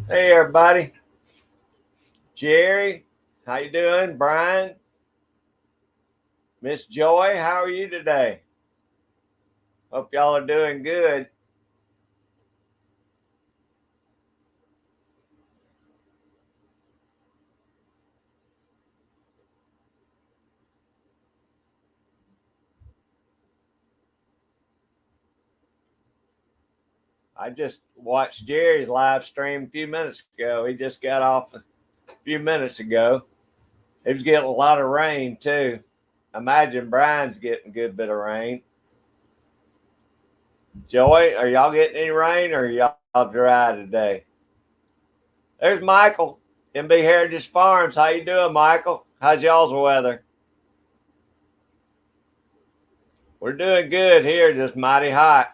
Hey everybody, Jerry, how you doing? Brian, Miss Joy, how are you today? Hope y'all are doing good. I just watched Jerry's live stream a few minutes ago. He just got off a few minutes ago. He was getting a lot of rain too. Imagine Brian's getting a good bit of rain. Joy, are y'all getting any rain or are y'all dry today? There's Michael, MB Heritage Farms. How you doing, Michael? How's y'all's weather? We're doing good here, just mighty hot.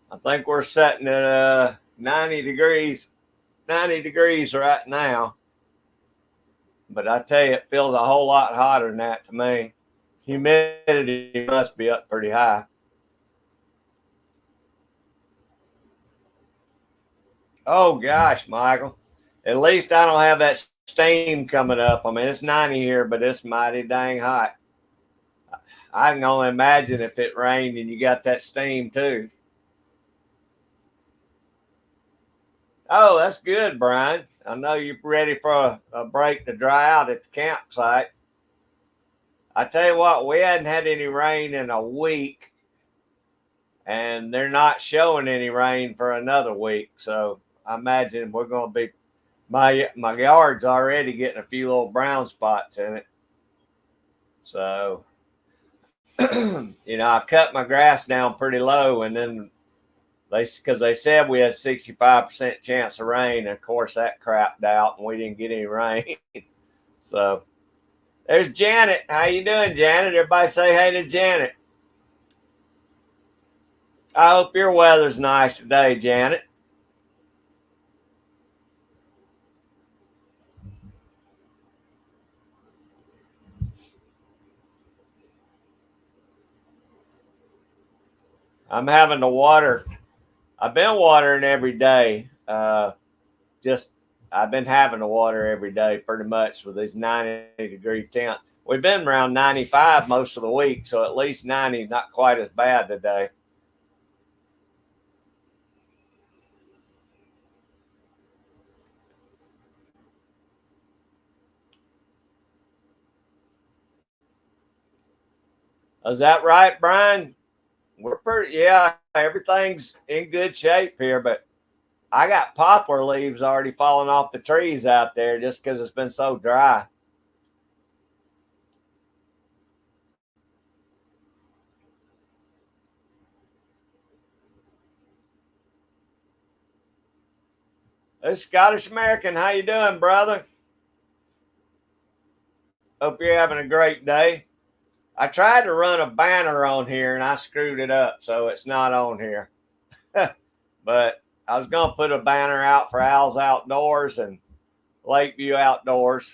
I think we're sitting at 90 degrees right now. But I tell you, it feels a whole lot hotter than that to me. Humidity must be up pretty high. Oh gosh, Michael. At least I don't have that steam coming up. I mean, it's 90 here, but it's mighty dang hot. I can only imagine if it rained and you got that steam too. Oh, that's good, Brian. I know you're ready for a break to dry out at the campsite. I tell you what, we hadn't had any rain in a week, and they're not showing any rain for another week. So I imagine we're going to be my yard's already getting a few little brown spots in it. So I cut my grass down pretty low, and then because they said we had 65% chance of rain, and of course that crapped out, and we didn't get any rain. So there's Janet. How you doing, Janet? Everybody say hey to Janet. I hope your weather's nice today, Janet. I'm having to water. I've been watering every day. Just I've been having to water every day pretty much with these 90-degree temps. We've been around 95 most of the week, so at least 90, not quite as bad today. Is that right, Brian? We're pretty, yeah, everything's in good shape here, but I got poplar leaves already falling off the trees out there just because it's been so dry. Hey, Scottish American, how you doing, brother? Hope you're having a great day. I tried to run a banner on here and I screwed it up, so it's not on here. But I was going to put a banner out for Al's Outdoors and Lakeview Outdoors,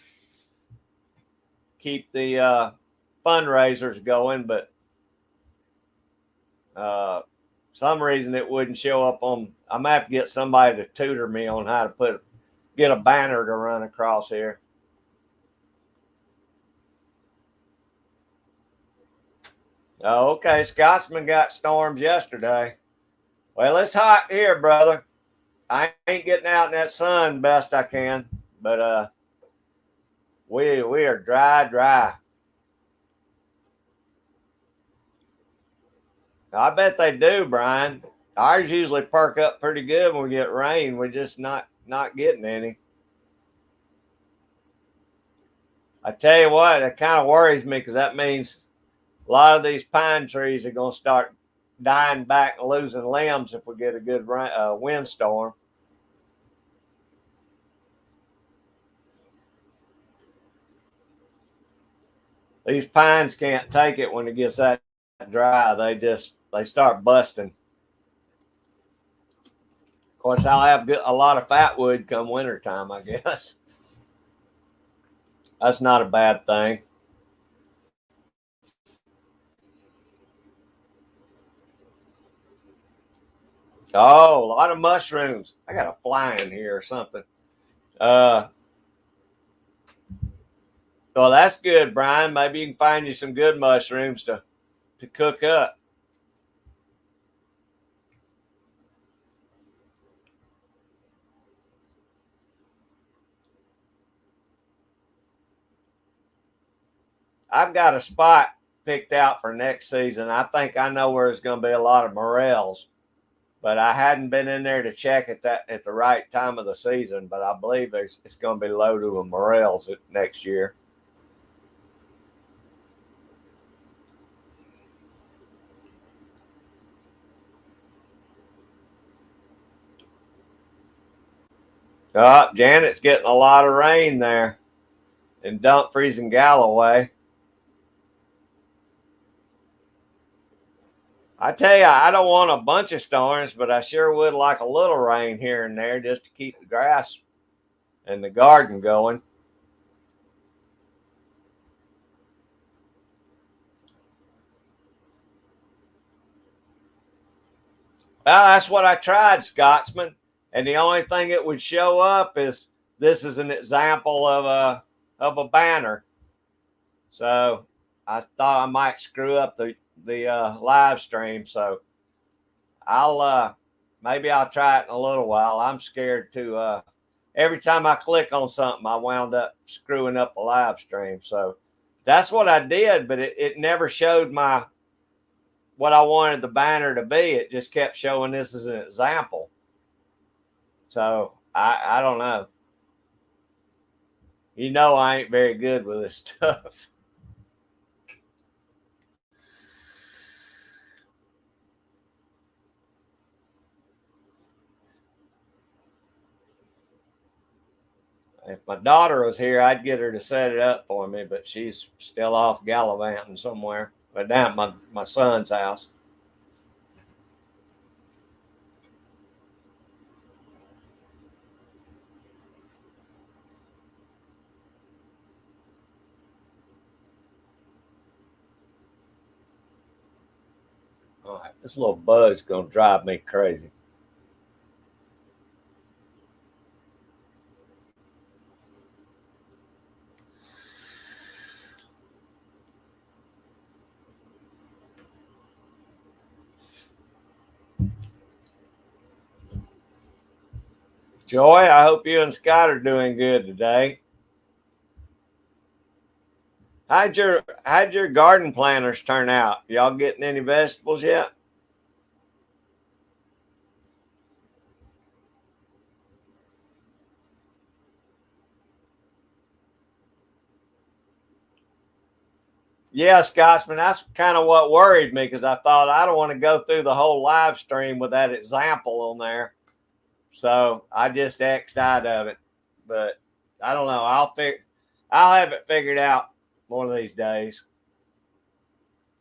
keep the fundraisers going, but uh, some reason it wouldn't show up on. I'm gonna have to get somebody to tutor me on how to get a banner to run across here. Oh, okay. Scotsman got storms yesterday. Well, it's hot here, brother. I ain't getting out in that sun best I can, but we are dry. I bet they do, Brian. Ours usually perk up pretty good when we get rain. We're just not getting any. I tell you what, it kind of worries me because that means a lot of these pine trees are going to start dying back and losing limbs if we get a good windstorm. These pines can't take it when it gets that dry. They start busting. Of course, I'll have a lot of fat wood come wintertime, I guess. That's not a bad thing. Oh, a lot of mushrooms. I got a fly in here or something. Uh, well, that's good, Brian. Maybe you can find you some good mushrooms to cook up. I've got a spot picked out for next season. I think I know where there's going to be a lot of morels, but I hadn't been in there to check at the right time of the season. But I believe it's going to be loaded with morels next year. Janet's getting a lot of rain there in Dumfries and Galloway. I tell you, I don't want a bunch of storms, but I sure would like a little rain here and there just to keep the grass and the garden going. Well, that's what I tried, Scotsman, and the only thing that would show up is this is an example of a banner. So I thought I might screw up the live stream. So maybe I'll try it in a little while. I'm scared to. Every time I click on something, I wound up screwing up the live stream. So that's what I did, but it never showed what I wanted the banner to be. It just kept showing this as an example. So I don't know. You know I ain't very good with this stuff. If my daughter was here, I'd get her to set it up for me, but she's still off gallivanting somewhere, but down at my son's house. All right, this little buzz is gonna drive me crazy. Joy, I hope you and Scott are doing good today. How'd your garden planters turn out? Y'all getting any vegetables yet? Yeah, Scotsman, that's kind of what worried me because I thought I don't want to go through the whole live stream with that example on there. So I just X'd out of it. But I don't know. I'll have it figured out one of these days.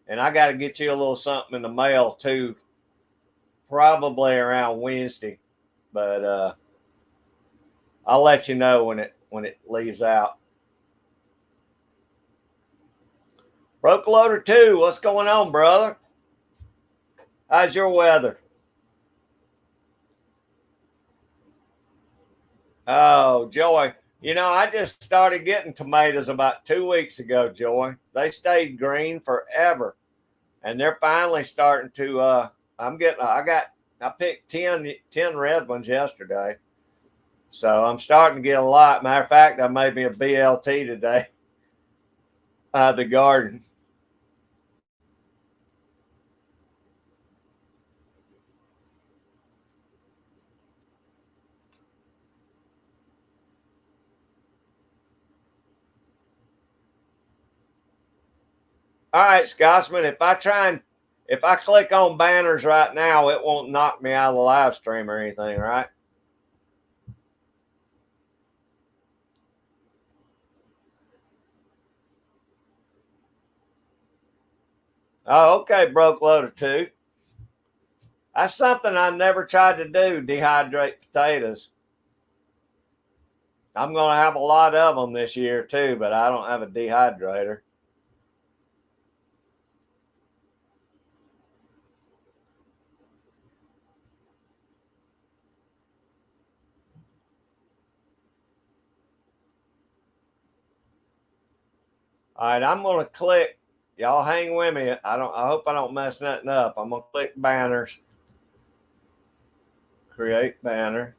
And I got to get you a little something in the mail too, probably around Wednesday. But I'll let you know when it leaves out. Broke Loader 2, what's going on, brother? How's your weather? Oh, Joy. I just started getting tomatoes about 2 weeks ago, Joy. They stayed green forever. And they're finally starting to I picked 10 red ones yesterday. So I'm starting to get a lot. Matter of fact, I made me a BLT today. The garden. All right, Scotsman. If I click on banners right now, it won't knock me out of the live stream or anything, right? Oh, okay, broke load of two. That's something I never tried to do, dehydrate potatoes. I'm going to have a lot of them this year too, but I don't have a dehydrator. All right, I'm going to click. Y'all hang with me. I hope I don't mess nothing up. I'm going to click banners. Create banner.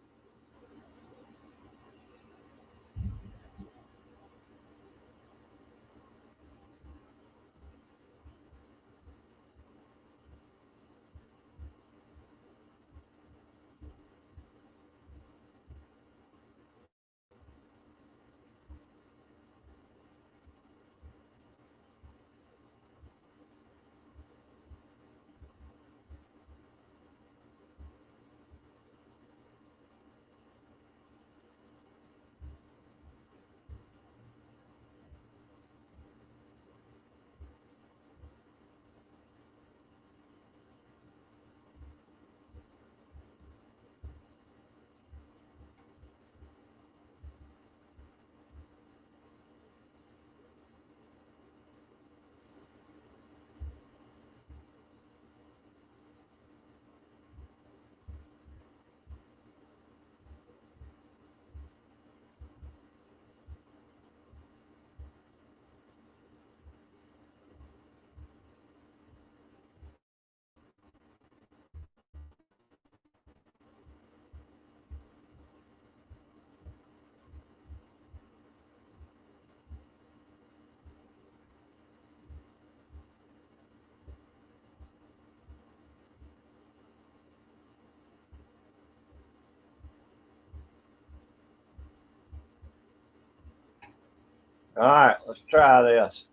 All right, let's try this.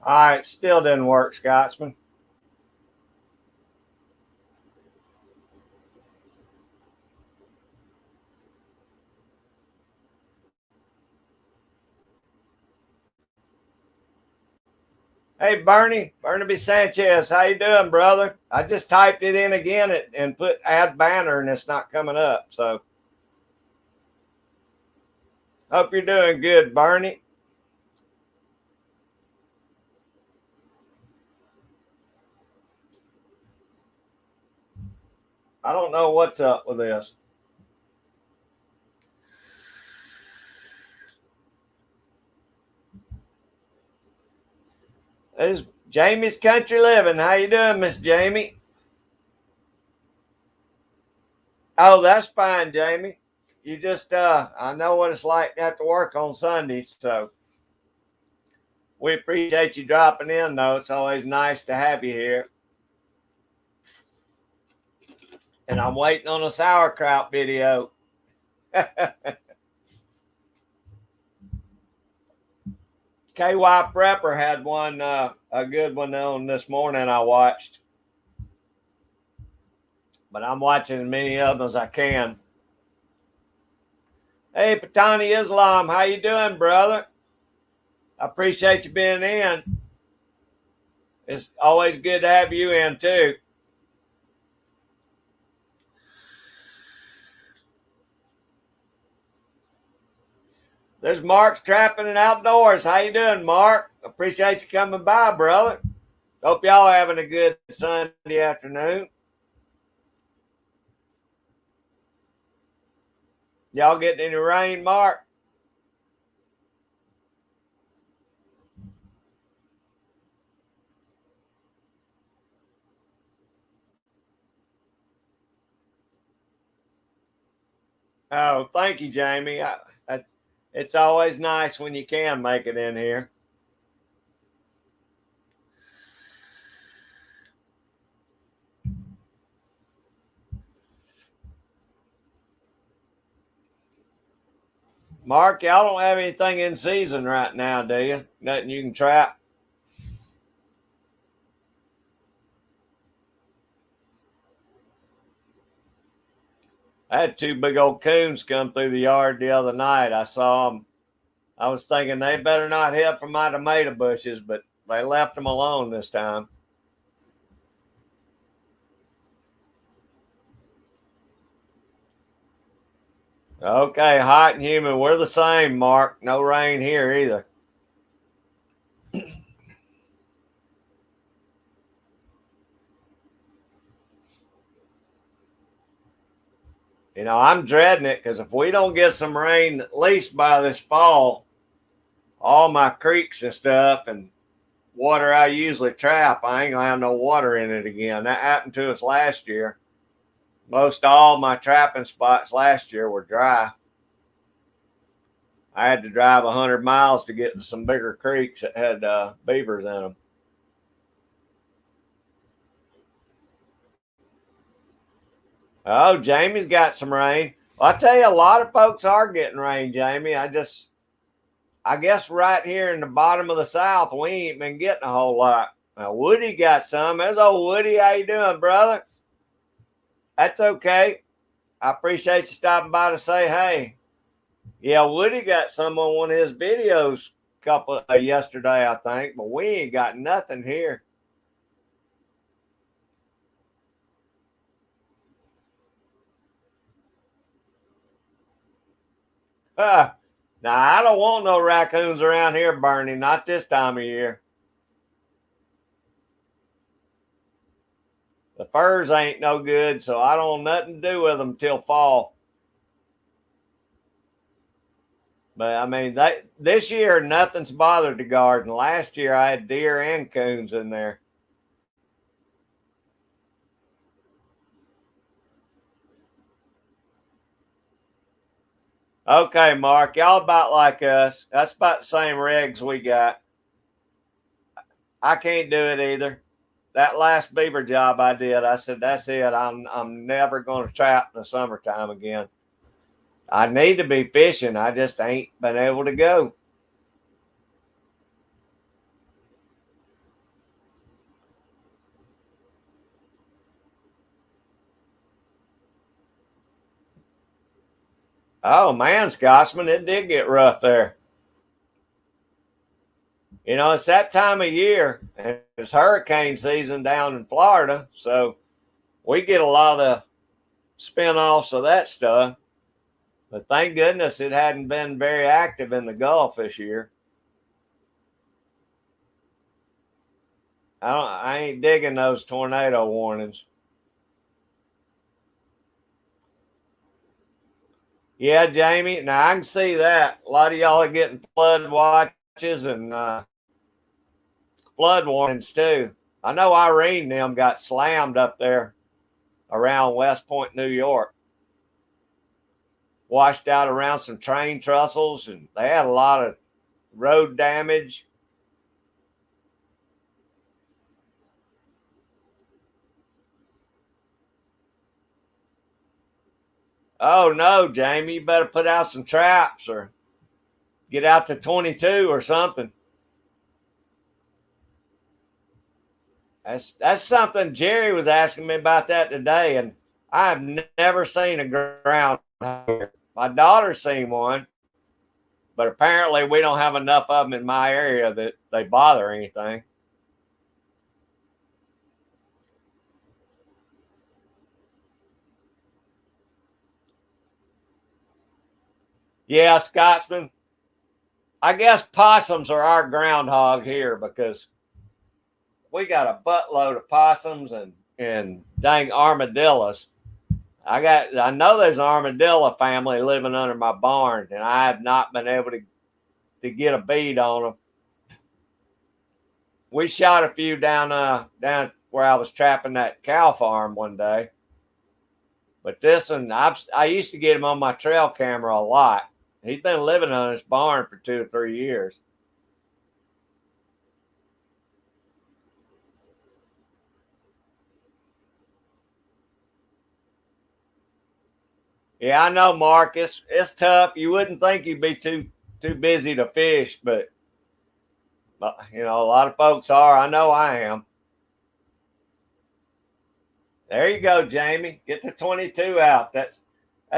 All right, still didn't work, Scotsman. Hey, Bernie, Bernabe Sanchez, how you doing, brother? I just typed it in again and put add banner, and it's not coming up. So hope you're doing good, Bernie. I don't know what's up with this. There's Jamie's Country Living. How you doing, Miss Jamie? Oh, that's fine, Jamie. You just I know what it's like to have to work on Sundays, so we appreciate you dropping in though. It's always nice to have you here. And I'm waiting on a sauerkraut video. KY Prepper had one, a good one on this morning I watched. But I'm watching as many of them as I can. Hey, Patani Islam, how you doing, brother? I appreciate you being in. It's always good to have you in too. There's Mark's trapping and outdoors. How you doing, Mark? Appreciate you coming by, brother. Hope y'all having a good Sunday afternoon. Y'all getting any rain, Mark? Oh, thank you, Jamie. It's always nice when you can make it in here. Mark, y'all don't have anything in season right now, do you? Nothing you can trap? I had two big old coons come through the yard the other night. I saw them. I was thinking they better not hit from my tomato bushes, but they left them alone this time. Okay, hot and humid. We're the same, Mark. No rain here either. I'm dreading it because if we don't get some rain at least by this fall, all my creeks and stuff and water I usually trap, I ain't gonna have no water in it again. That happened to us last year. Most all my trapping spots last year were dry. I had to drive 100 miles to get to some bigger creeks that had beavers in them. Oh, Jamie's got some rain. Well, I tell you, a lot of folks are getting rain, Jamie. I guess right here in the bottom of the South, we ain't been getting a whole lot. Now, Woody got some. There's old Woody. How you doing, brother? That's okay. I appreciate you stopping by to say hey. Yeah, Woody got some on one of his videos couple yesterday, I think, but we ain't got nothing here. Now I don't want no raccoons around here, Bernie. Not this time of year. The furs ain't no good, so I don't want nothing to do with them till fall. But I mean, this year nothing's bothered the garden. Last year I had deer and coons in there. Okay, Mark, y'all about like us. That's about the same regs we got. I can't do it either. That last beaver job I did, I said, that's it. I'm never going to trap in the summertime again. I need to be fishing. I just ain't been able to go. Oh man, Scotsman, it did get rough there. It's that time of year, and it's hurricane season down in Florida, so we get a lot of spin-offs of that stuff. But thank goodness it hadn't been very active in the Gulf this year. I ain't digging those tornado warnings. Yeah, Jamie. Now I can see that a lot of y'all are getting flood watches and flood warnings too. I know Irene and them got slammed up there around West Point, New York, washed out around some train trestles, and they had a lot of road damage. Oh no, Jamie, you better put out some traps or get out to 22 or something. That's something Jerry was asking me about that today, and I've never seen a ground here. My daughter's seen one, but apparently we don't have enough of them in my area that they bother anything. Yeah, Scotsman. I guess possums are our groundhog here because we got a buttload of possums and dang armadillos. I know there's an armadillo family living under my barn, and I have not been able to get a bead on them. We shot a few down where I was trapping that cow farm one day. But this one, I used to get him on my trail camera a lot. He's been living on his barn for 2 or 3 years. Yeah, I know, Mark. It's tough. You wouldn't think you'd be too busy to fish, but you know, a lot of folks are. I know I am. There you go, Jamie. Get the 22 out. That's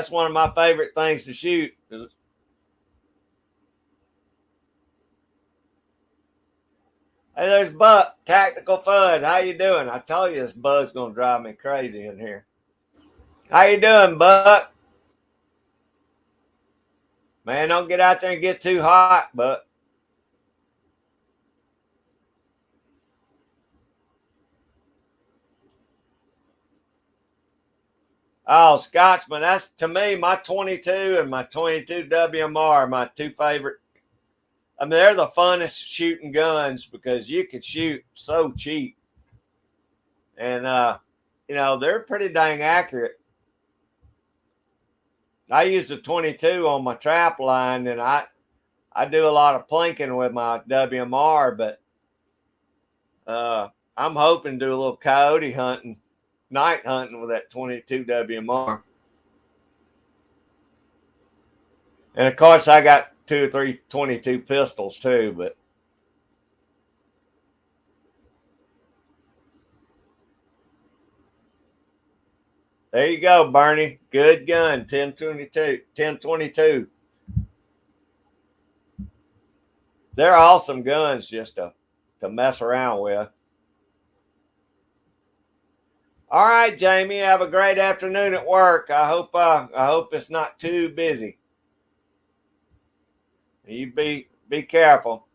one of my favorite things to shoot. Hey, there's Buck, Tactical Fun. How you doing? I told you this bug's gonna drive me crazy in here. How you doing, Buck? Man, don't get out there and get too hot, Buck. Oh, Scotsman, that's to me my 22 and my 22 WMR are my two favorite. I mean, they're the funnest shooting guns because you can shoot so cheap, and you know they're pretty dang accurate. I use the 22 on my trap line, and I do a lot of plinking with my WMR, but I'm hoping to do a little coyote hunting, night hunting with that 22 WMR. And of course, I got 2 or 3 22 pistols too, but there you go, Bernie. Good gun, 1022, 1022. They're awesome guns just to mess around with. All right, Jamie, have a great afternoon at work. I hope it's not too busy. You be careful.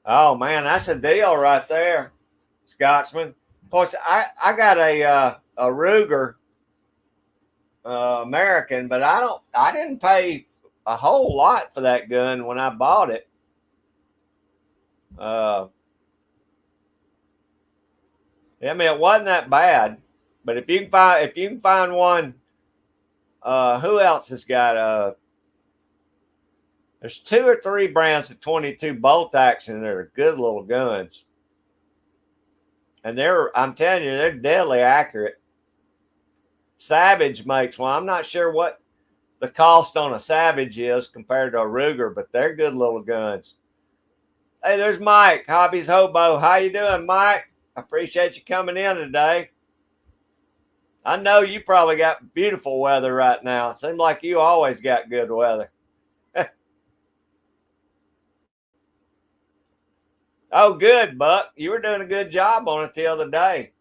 Oh man, that's a deal right there, Scotsman. Of course, I got a Ruger American, but I didn't pay a whole lot for that gun when I bought it. Uh, I mean, it wasn't that bad, but if you can find one, who else has got there's 2 or 3 brands of 22 bolt action that are good little guns, and I'm telling you, they're deadly accurate. Savage makes one. I'm not sure what the cost on a Savage is compared to a Ruger, but they're good little guns. Hey, there's Mike, Hobbies Hobo. How you doing, Mike? I appreciate you coming in today. I know you probably got beautiful weather right now. It seems like you always got good weather. Oh, good, Buck. You were doing a good job on it the other day.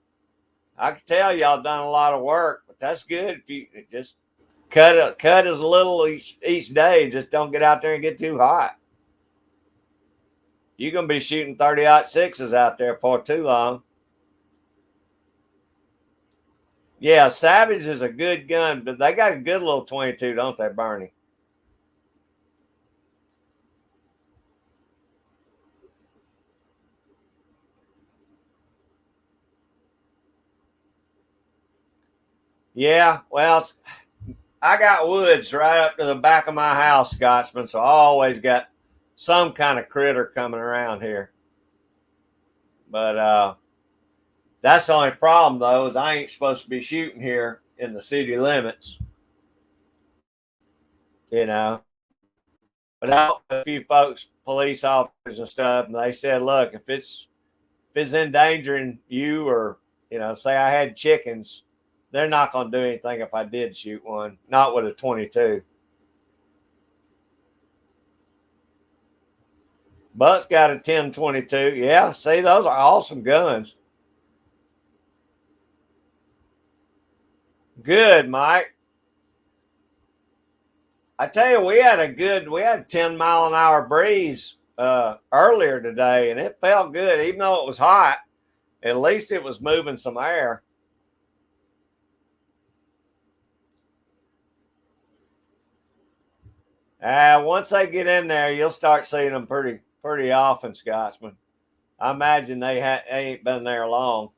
I could tell y'all done a lot of work, but that's good if you just cut as little each day. Just don't get out there and get too hot. You're gonna be shooting 30-06s out there for too long. Yeah, Savage is a good gun, but they got a good little 22, don't they, Bernie? Yeah, well, I got woods right up to the back of my house, Scotsman, so I always got some kind of critter coming around here. But that's the only problem, though, is I ain't supposed to be shooting here in the city limits, you know. But I know a few folks, police officers and stuff, and they said, look, if it's endangering you or, you know, say I had chickens, they're not going to do anything if I did shoot one, not with a 22. Buck's got a 1022. Yeah, see, those are awesome guns. Good, Mike. I tell you, we had a 10-mile-an-hour breeze earlier today, and it felt good, even though it was hot. At least it was moving some air. Once they get in there, you'll start seeing them pretty often, Scotsman. I imagine they ain't been there long.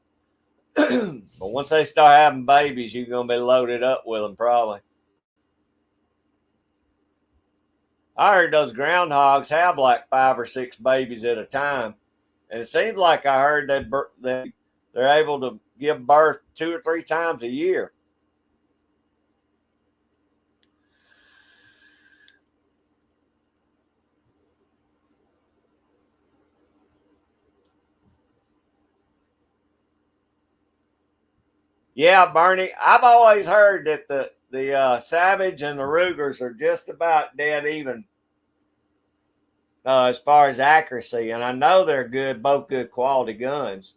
But once they start having babies, you're gonna be loaded up with them probably. I heard those groundhogs have like 5 or 6 babies at a time, and it seems like I heard they're able to give birth 2 or 3 times a year. Yeah, Bernie, I've always heard that the Savage and the Rugers are just about dead even as far as accuracy, and I know they're good, both good quality guns.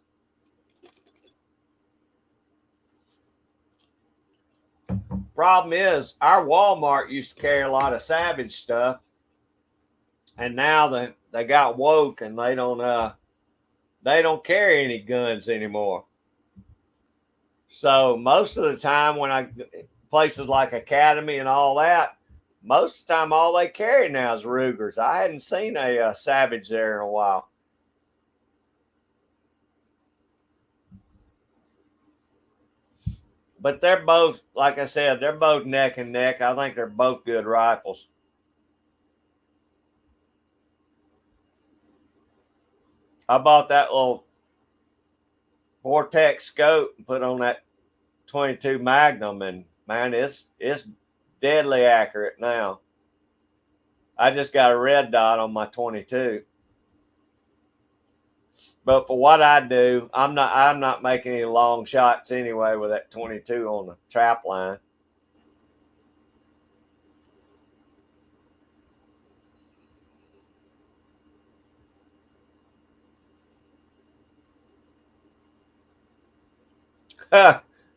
Problem is, our Walmart used to carry a lot of Savage stuff, and now they got woke and they don't carry any guns anymore. So most of the time, when I places like Academy and all that, most of the time all they carry now is Rugers. I hadn't seen a Savage there in a while. But they're both, like I said, they're both neck and neck. I think they're both good rifles. I bought that little Vortex scope and put on that 22 Magnum, and man, it's deadly accurate now. I just got a red dot on my 22. But for what I do, I'm not making any long shots anyway with that 22 on the trap line.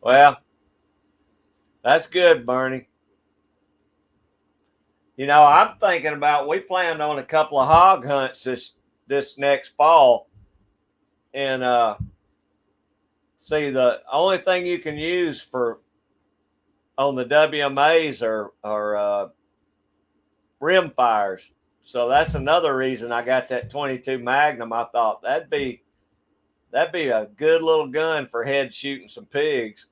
Well, that's good, Bernie. I'm thinking about we planned on a couple of hog hunts this next fall, and see, the only thing you can use for on the WMAs are rim fires. So that's another reason I got that 22 Magnum. I thought that'd be a good little gun for head shooting some pigs.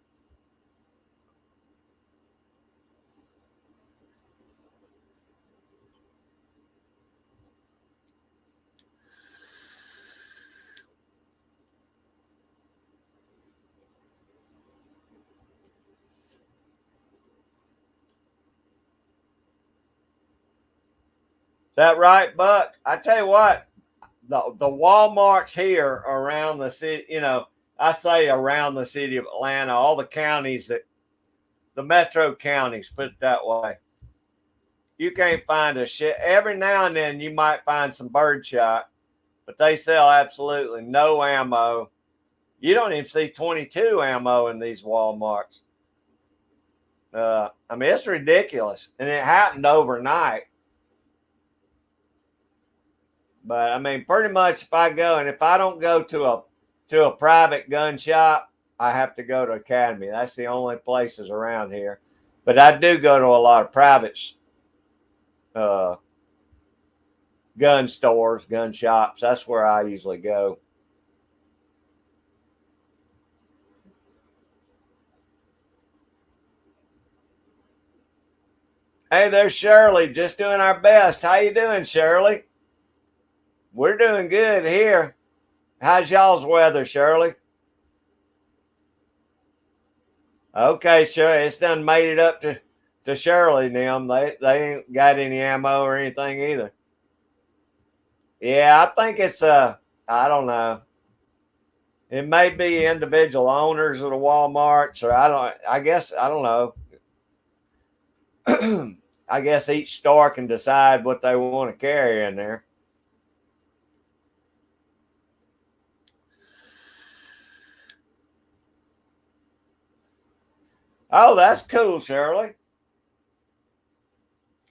Is that right, Buck? I tell you what, the Walmarts here around the city, I say around the city of Atlanta, all the counties the metro counties, put it that way. You can't find a shit. Every now and then you might find some birdshot, but they sell absolutely no ammo. You don't even see 22 ammo in these Walmarts. I mean, it's ridiculous, and it happened overnight. But I mean, pretty much if I go and if I don't go to a private gun shop, I have to go to Academy. That's the only places around here. But I do go to a lot of private uh, gun stores, gun shops. That's where I usually go. Hey, there's Shirley, just doing our best. How you doing, Shirley? We're doing good here. How's y'all's weather, Shirley? Okay, sure. It's done made it up to Shirley and them. They ain't got any ammo or anything either. Yeah, I think it's I don't know. It may be individual owners of the Walmarts, or I guess I don't know. I guess each store can decide what they want to carry in there. Oh, that's cool, Shirley.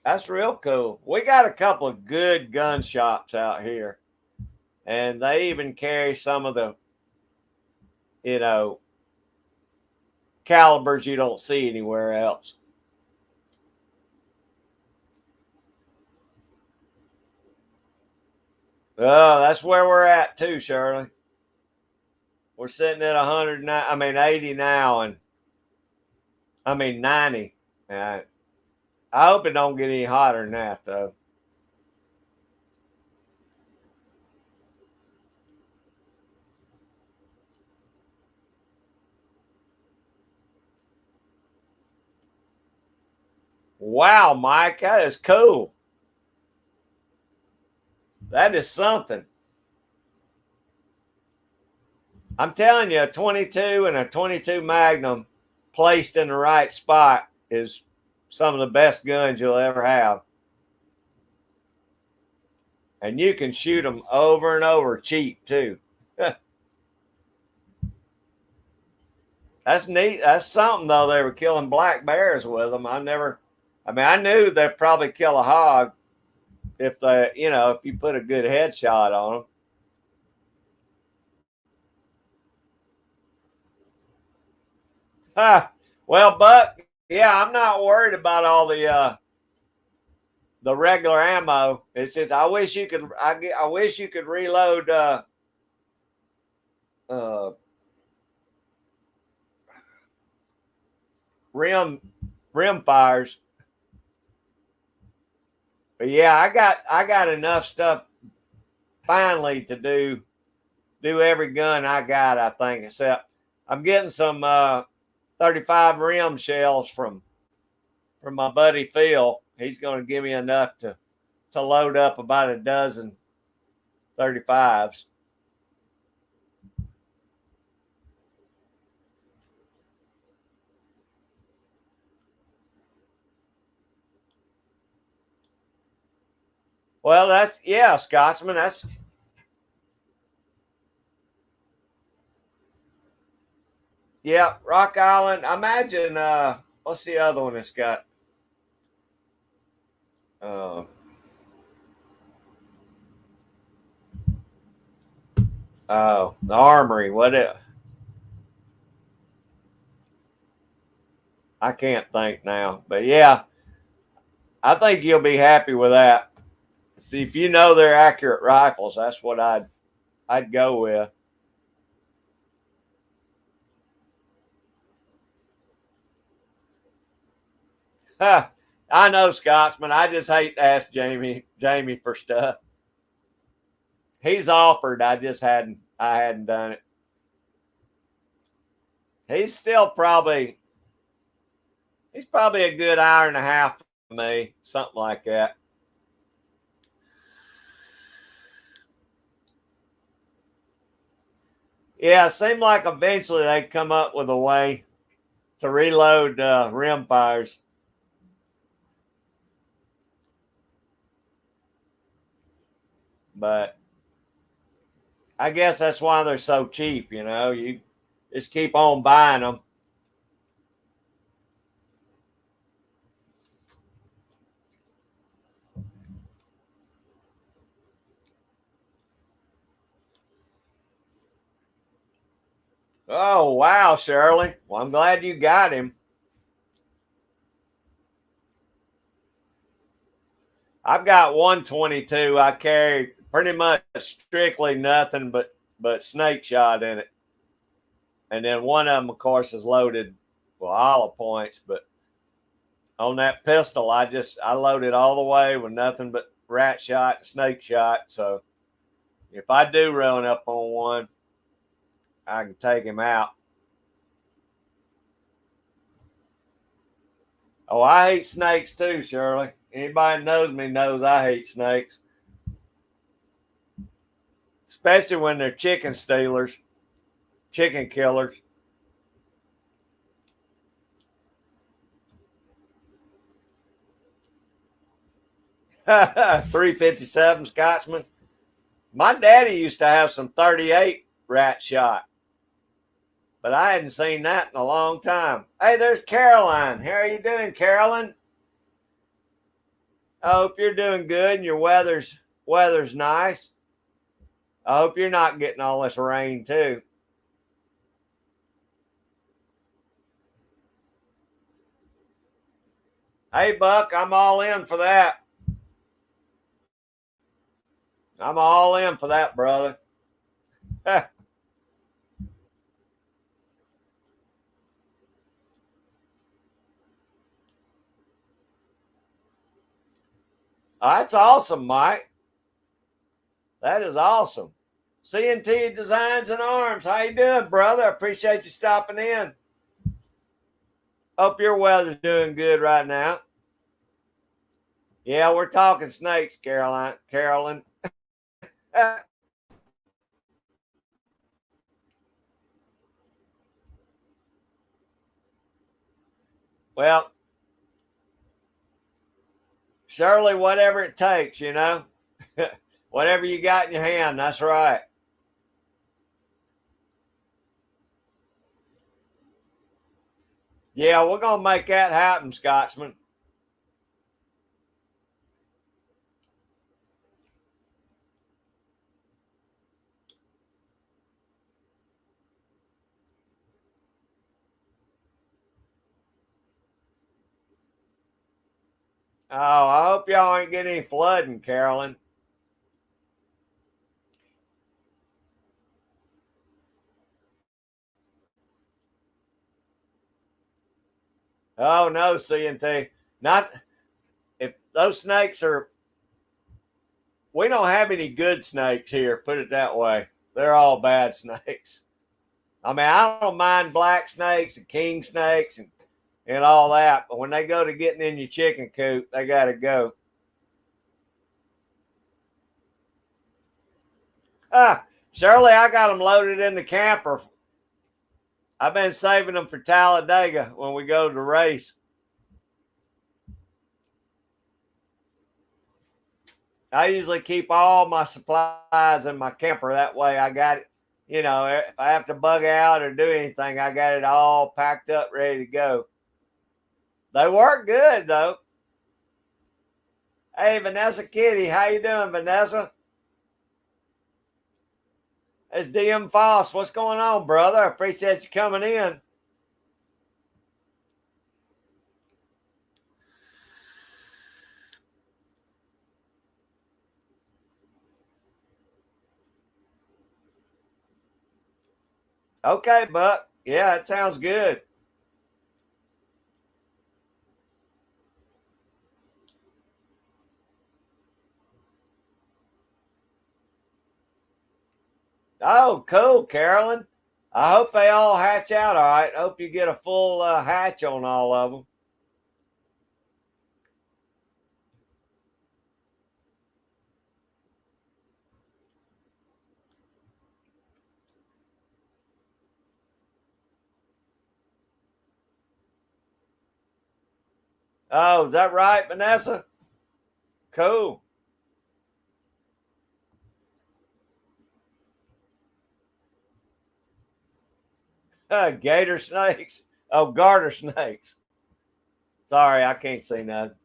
That's real cool. We got a couple of good gun shops out here, and they even carry some of the, you know, calibers you don't see anywhere else. Oh, that's where we're at too, Shirley. We're sitting at 109. I mean 80 now, and I mean 90. I hope it don't get any hotter than that, though. Wow, Mike, that is cool. That is something. I'm telling you, a 22 and a 22 Magnum placed in the right spot is some of the best guns you'll ever have. And you can shoot them over and over cheap, too. That's neat. That's something, though. They were killing black bears with them. I knew they'd probably kill a hog if if you put a good headshot on them. Huh. Well, Buck, yeah, I'm not worried about all the regular ammo. It's just I wish you could. I wish you could reload uh, rim rim fires. But yeah, I got enough stuff finally to do every gun I got. I think except I'm getting some 35 rim shells from my buddy Phil. He's going to give me enough to load up about a dozen 35s. Well, that's yeah, Scotsman. That's yeah, Rock Island. I imagine. What's the other one that's got? Uh, oh, the Armory. What it? I can't think now, but yeah, I think you'll be happy with that. If you know they're accurate rifles, that's what I'd go with. I know Scotsman. I just hate to ask Jamie for stuff. He's offered. I hadn't done it. He's still probably a good hour and a half from me, something like that. Yeah, it seemed like eventually they'd come up with a way to reload rim fires. But I guess that's why they're so cheap. You just keep on buying them. Oh wow, Shirley. Well, I'm glad you got him. I've got 122. I carry pretty much strictly nothing but snake shot in it, and then one of them, of course, is loaded with hollow points. But on that pistol, I loaded all the way with nothing but rat shot and snake shot. So if I do run up on one, I can take him out. Oh, I hate snakes too, Shirley. Anybody knows me knows I hate snakes, especially when they're chicken stealers, chicken killers. 357 Scotsman. My daddy used to have some 38 rat shot. But I hadn't seen that in a long time. Hey, there's Caroline. How are you doing, Carolyn? I hope you're doing good and your weather's nice. I hope you're not getting all this rain too. Hey, Buck, I'm all in for that. I'm all in for that, brother. That's awesome, Mike. That is awesome. CNT Designs and Arms. How you doing, brother? I appreciate you stopping in. Hope your weather's doing good right now. Yeah, we're talking snakes, Carolyn. Well, surely whatever it takes, whatever you got in your hand, that's right. Yeah, we're gonna make that happen, Scotsman. Oh, I hope y'all ain't getting any flooding, Carolyn. Oh no, CNT. Not if those snakes are we don't have any good snakes here, put it that way. They're all bad snakes. I mean, I don't mind black snakes and king snakes and all that, but when they go to getting in your chicken coop, they gotta go. Ah, Shirley, I got them loaded in the camper. I've been saving them for Talladega when we go to the race. I usually keep all my supplies in my camper. That way I got it. If I have to bug out or do anything, I got it all packed up, ready to go. They work good though. Hey, Vanessa Kitty, how you doing, Vanessa? It's DM Foss. What's going on, brother? I appreciate you coming in. Okay, Buck. Yeah, it sounds good. Oh, cool, Carolyn. I hope they all hatch out all right. I hope you get a full hatch on all of them. Oh, is that right, Vanessa? Cool. Gator snakes. Oh, garter snakes. Sorry, I can't see nothing.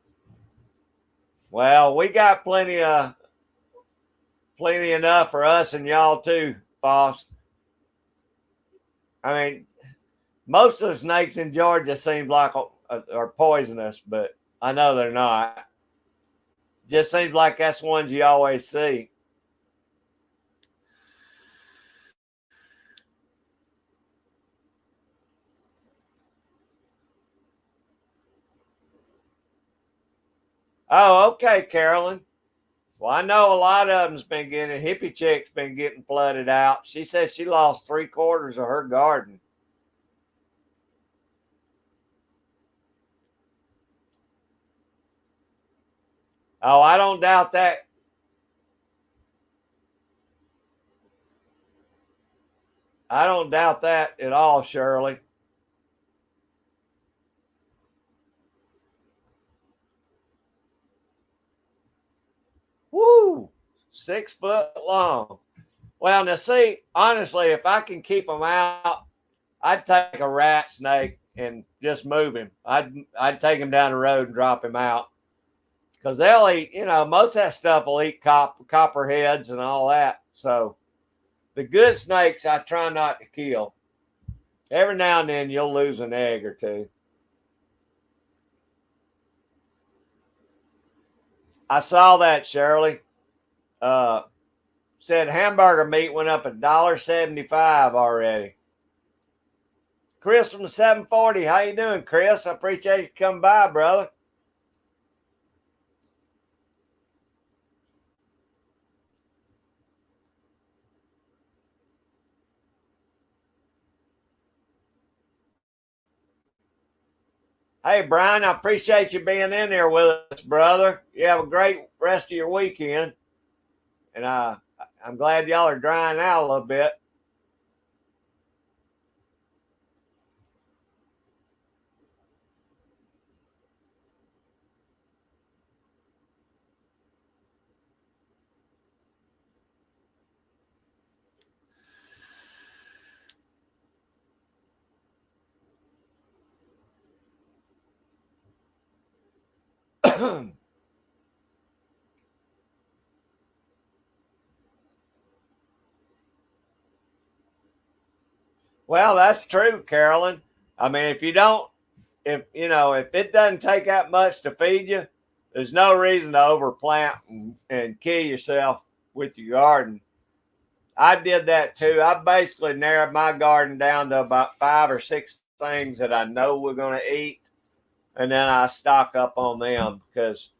Well, we got plenty enough for us and y'all too, boss. I mean, most of the snakes in Georgia seem like are poisonous, but I know they're not. Just seems like that's ones you always see. Oh, okay, Carolyn. Well, I know a lot of them's been getting hippie chick's been getting flooded out. She said she lost 3/4 of her garden. Oh, I don't doubt that. I don't doubt that at all, Shirley. Woo! 6 foot long. Well, now see, honestly, if I can keep them out, I'd take a rat snake and just move him. I'd take him down the road and drop him out because they'll eat. Most of that stuff will eat copperheads and all that. So the good snakes, I try not to kill. Every now and then you'll lose an egg or two. I saw that, Shirley. Said hamburger meat went up $1.75 already. Chris from the 740, how you doing, Chris? I appreciate you coming by, brother. Hey, Brian, I appreciate you being in there with us, brother. You have a great rest of your weekend. And I'm glad y'all are drying out a little bit. Well, that's true, Carolyn. I mean, if it doesn't take that much to feed you, there's no reason to overplant and kill yourself with your garden. I did that too. I basically narrowed my garden down to about 5 or 6 things that I know we're going to eat, and then I stock up on them because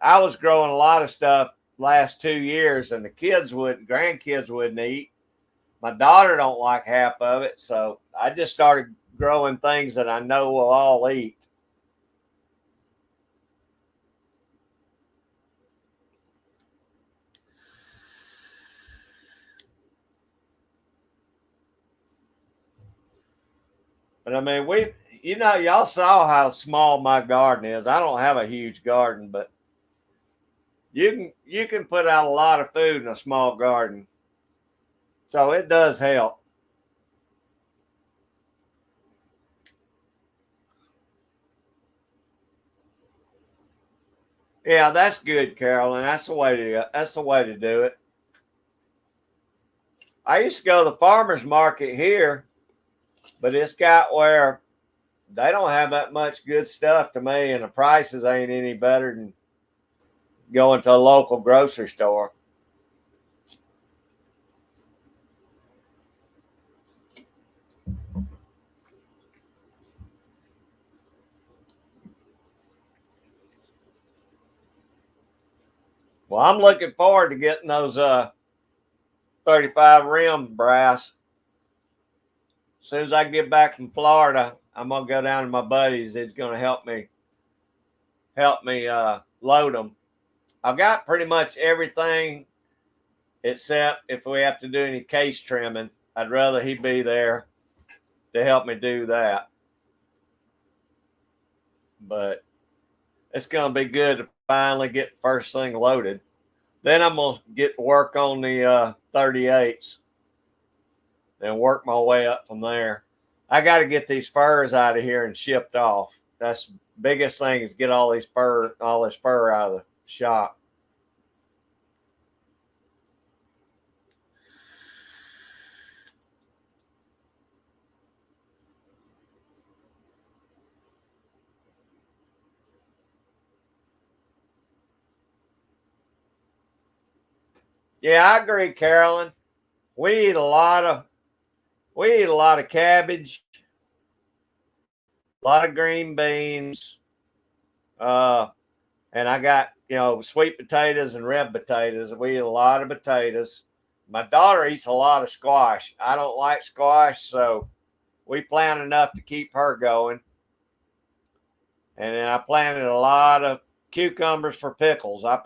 I was growing a lot of stuff last 2 years, and the grandkids wouldn't eat. My daughter don't like half of it, so I just started growing things that I know we'll all eat. But I mean, y'all saw how small my garden is. I don't have a huge garden, but you can put out a lot of food in a small garden. So it does help. Yeah, that's good, Carolyn. That's the way to do it. I used to go to the farmers market here, but it's got where they don't have that much good stuff to me, and the prices ain't any better than going to a local grocery store. Well, I'm looking forward to getting those 35 rim brass. As soon as I get back from Florida, I'm gonna go down to my buddies. It's gonna help me load them. I've got pretty much everything except if we have to do any case trimming. I'd rather he be there to help me do that. But it's gonna be good to finally get the first thing loaded. Then I'm gonna get to work on the 38s and work my way up from there. I got to get these furs out of here and shipped off. That's the biggest thing is get all this fur out of the shop. Yeah, I agree, Carolyn. We eat a lot of we eat a lot of cabbage, a lot of green beans, uh, and I got sweet potatoes and red potatoes. We eat a lot of potatoes. My daughter eats a lot of squash. I don't like squash, so we plant enough to keep her going. And then I planted a lot of cucumbers for pickles. I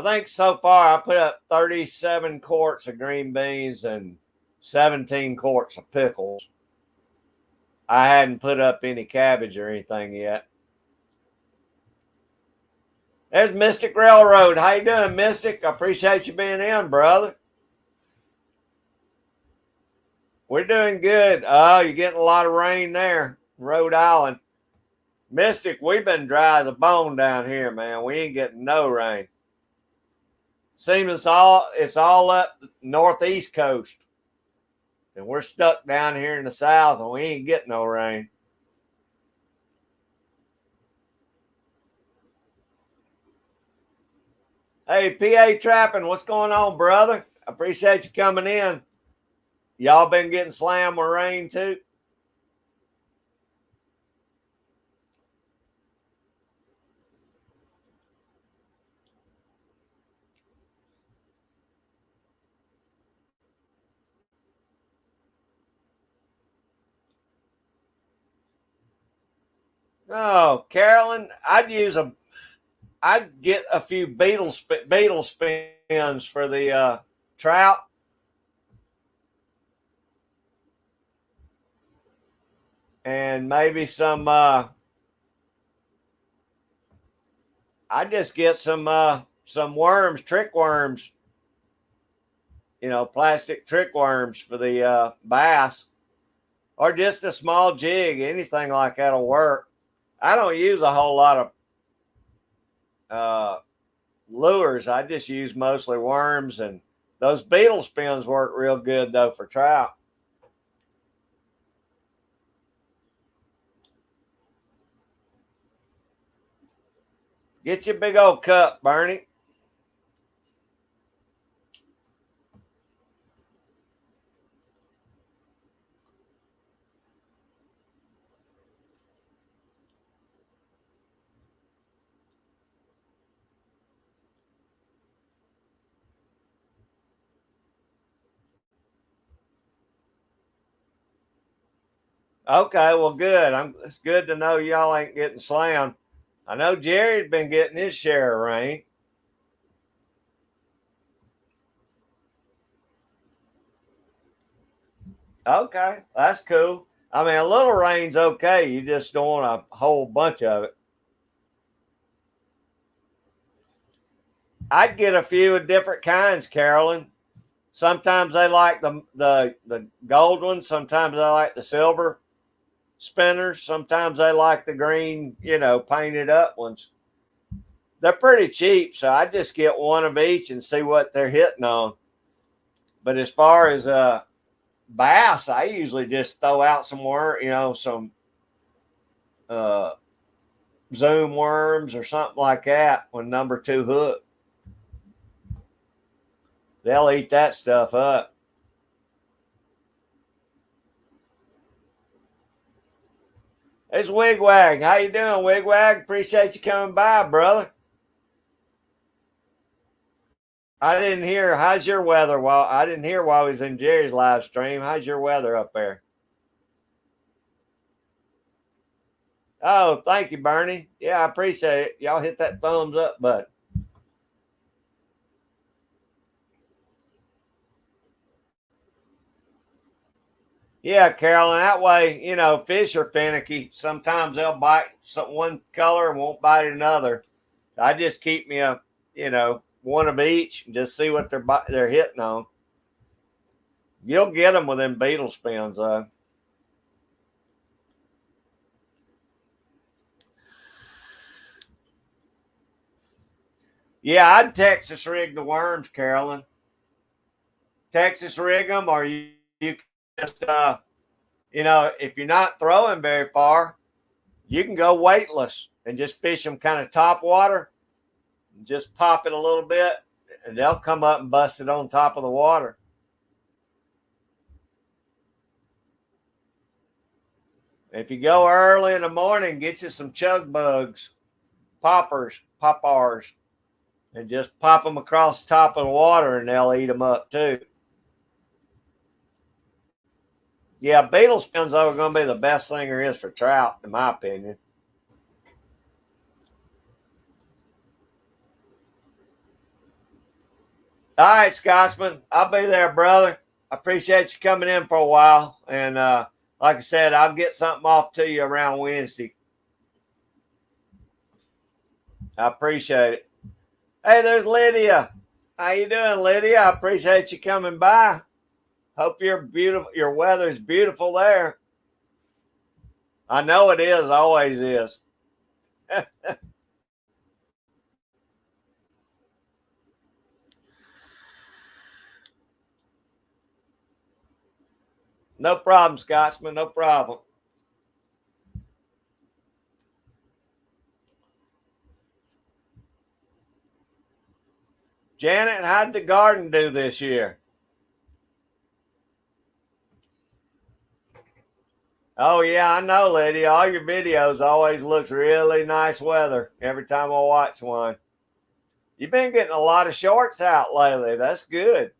think so far I put up 37 quarts of green beans and 17 quarts of pickles. I hadn't put up any cabbage or anything yet. There's Mystic Railroad. How you doing, Mystic? I appreciate you being in, brother. We're doing good. Oh, you're getting a lot of rain there, Rhode Island. Mystic, we've been dry as a bone down here, man. We ain't getting no rain. Seems it's all up the northeast coast. And we're stuck down here in the south and we ain't getting no rain. Hey, PA Trapping, what's going on, brother? I appreciate you coming in. Y'all been getting slammed with rain too? Oh, Carolyn, I'd get a few beetle spins for the trout, and maybe some. I'd just get some worms, trick worms. Plastic trick worms for the bass, or just a small jig. Anything like that'll work. I don't use a whole lot of lures. I just use mostly worms, and those beetle spins work real good though for trout. Get your big old cup, Bernie. Okay, well, good. It's good to know y'all ain't getting slammed. I know Jerry's been getting his share of rain. Okay, that's cool. I mean, a little rain's okay. You just don't want a whole bunch of it. I'd get a few of different kinds, Carolyn. Sometimes they like the gold ones. Sometimes they like the silver spinners. Sometimes they like the green, painted up ones. They're pretty cheap, so I just get one of each and see what they're hitting on. But as far as bass, I usually just throw out some some uh, Zoom worms or something like that when number two hook. They'll eat that stuff up. It's Wigwag. How you doing, Wigwag? Appreciate you coming by, brother. I didn't hear. How's your weather? Well, I didn't hear while I was in Jerry's live stream. How's your weather up there? Oh, thank you, Bernie. Yeah, I appreciate it. Y'all hit that thumbs up button. Yeah, Carolyn, that way, fish are finicky. Sometimes they'll bite one color and won't bite another. I just keep me one of each and just see what they're hitting on. You'll get them with them beetle spins, though. Yeah, I'd Texas rig the worms, Carolyn. Texas rig them, or you just if you're not throwing very far, you can go weightless and just fish them kind of top water, and just pop it a little bit, and they'll come up and bust it on top of the water. If you go early in the morning, get you some chug bugs, poppers, and just pop them across the top of the water, and they'll eat them up too. Yeah, beetle spins are going to be the best thing there is for trout, in my opinion. All right, Scotsman, I'll be there, brother. I appreciate you coming in for a while, and like I said, I'll get something off to you around Wednesday. I appreciate it. Hey, there's Lydia. How you doing, Lydia? I appreciate you coming by. Hope you're beautiful. Your weather's beautiful there. I know it is. Always is. No problem, Scotsman. No problem. Janet, how'd the garden do this year? Oh yeah, I know, Lydia. All your videos always looks really nice weather every time I watch one. You've been getting a lot of shorts out lately. That's good.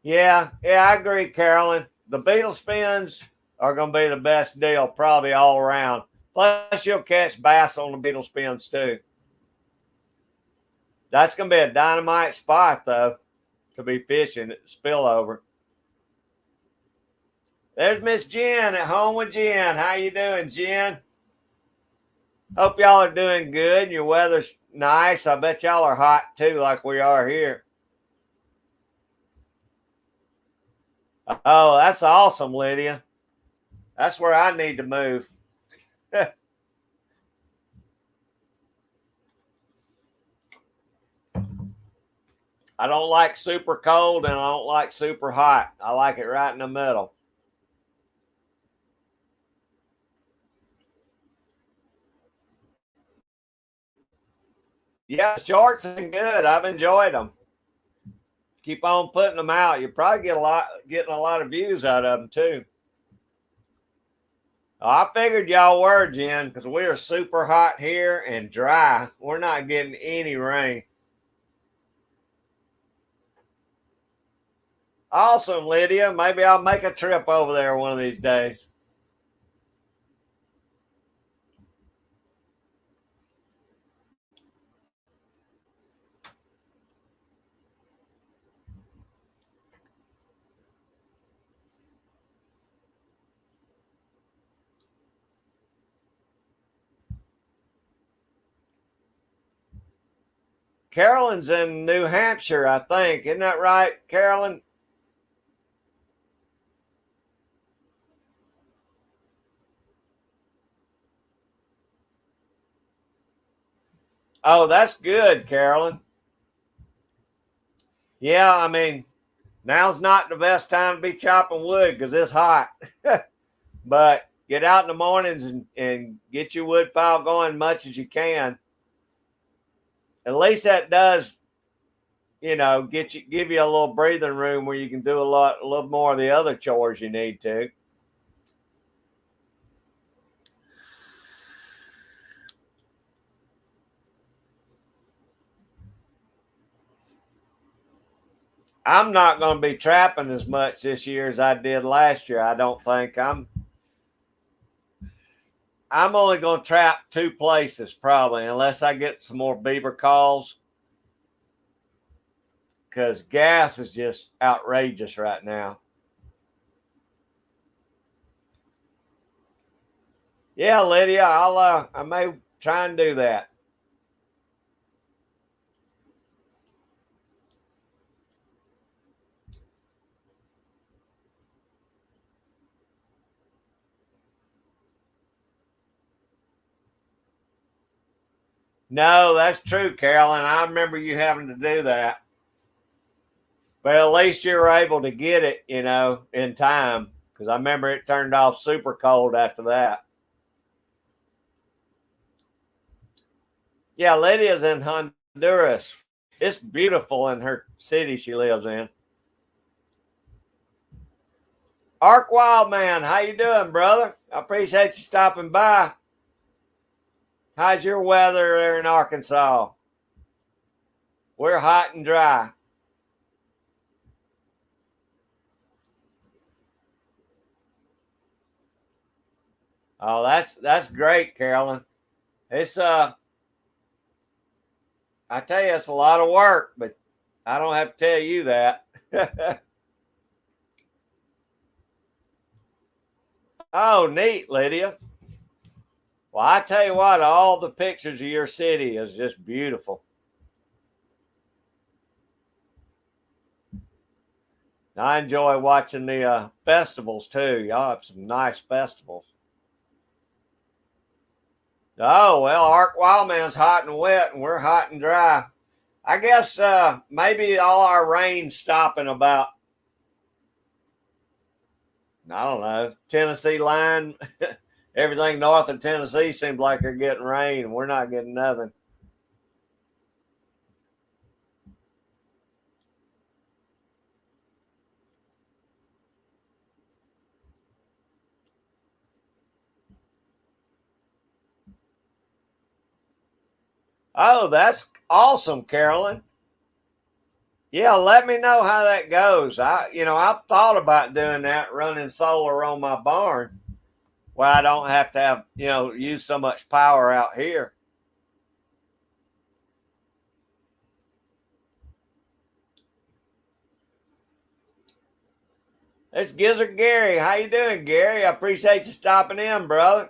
Yeah, I agree, Carolyn. The beetle spins are going to be the best deal probably all around. Plus, you'll catch bass on the beetle spins too. That's going to be a dynamite spot though to be fishing at spillover. There's Miss Jen at home with Jen. How you doing, Jen? Hope y'all are doing good. Your weather's nice. I bet y'all are hot too, like we are here. Oh, that's awesome, Lydia. That's where I need to move. I don't like super cold and I don't like super hot. I like it right in the middle. Yeah, shorts and good. I've enjoyed them. Keep on putting them out. You probably getting a lot of views out of them too. I figured y'all were, Jen, because we are super hot here and dry. We're not getting any rain. Awesome, Lydia. Maybe I'll make a trip over there one of these days. Carolyn's in New Hampshire, I think. Isn't that right, Carolyn? Oh, that's good, Carolyn. Yeah, I mean, now's not the best time to be chopping wood because it's hot. But get out in the mornings and get your wood pile going much as you can. At least that does, give you a little breathing room where you can do a little more of the other chores you need to. I'm not going to be trapping as much this year as I did last year. I don't think I'm only going to trap two places probably, unless I get some more beaver calls, because gas is just outrageous right now. Yeah, Lydia, I may try and do that. No, that's true, Carolyn. I remember you having to do that. But at least you were able to get it, in time. Because I remember it turned off super cold after that. Yeah, Lydia's in Honduras. It's beautiful in her city she lives in. Ark Wildman, how you doing, brother? I appreciate you stopping by. How's your weather there in Arkansas? We're hot and dry. Oh, that's great, Carolyn. It's I tell you, it's a lot of work, but I don't have to tell you that. Oh, neat, Lydia. Well, I tell you what, all the pictures of your city is just beautiful. I enjoy watching the festivals too. Y'all have some nice festivals. Oh, well, Ark Wildman's hot and wet, and we're hot and dry. I guess maybe all our rain's stopping about, I don't know, Tennessee line. Everything north of Tennessee seems like they're getting rain, and we're not getting nothing. Oh, that's awesome, Carolyn. Yeah, let me know how that goes. I've thought about doing that, running solar on my barn, where I don't have to have, use so much power out here. It's Gizzard Gary. How you doing, Gary? I appreciate you stopping in, brother.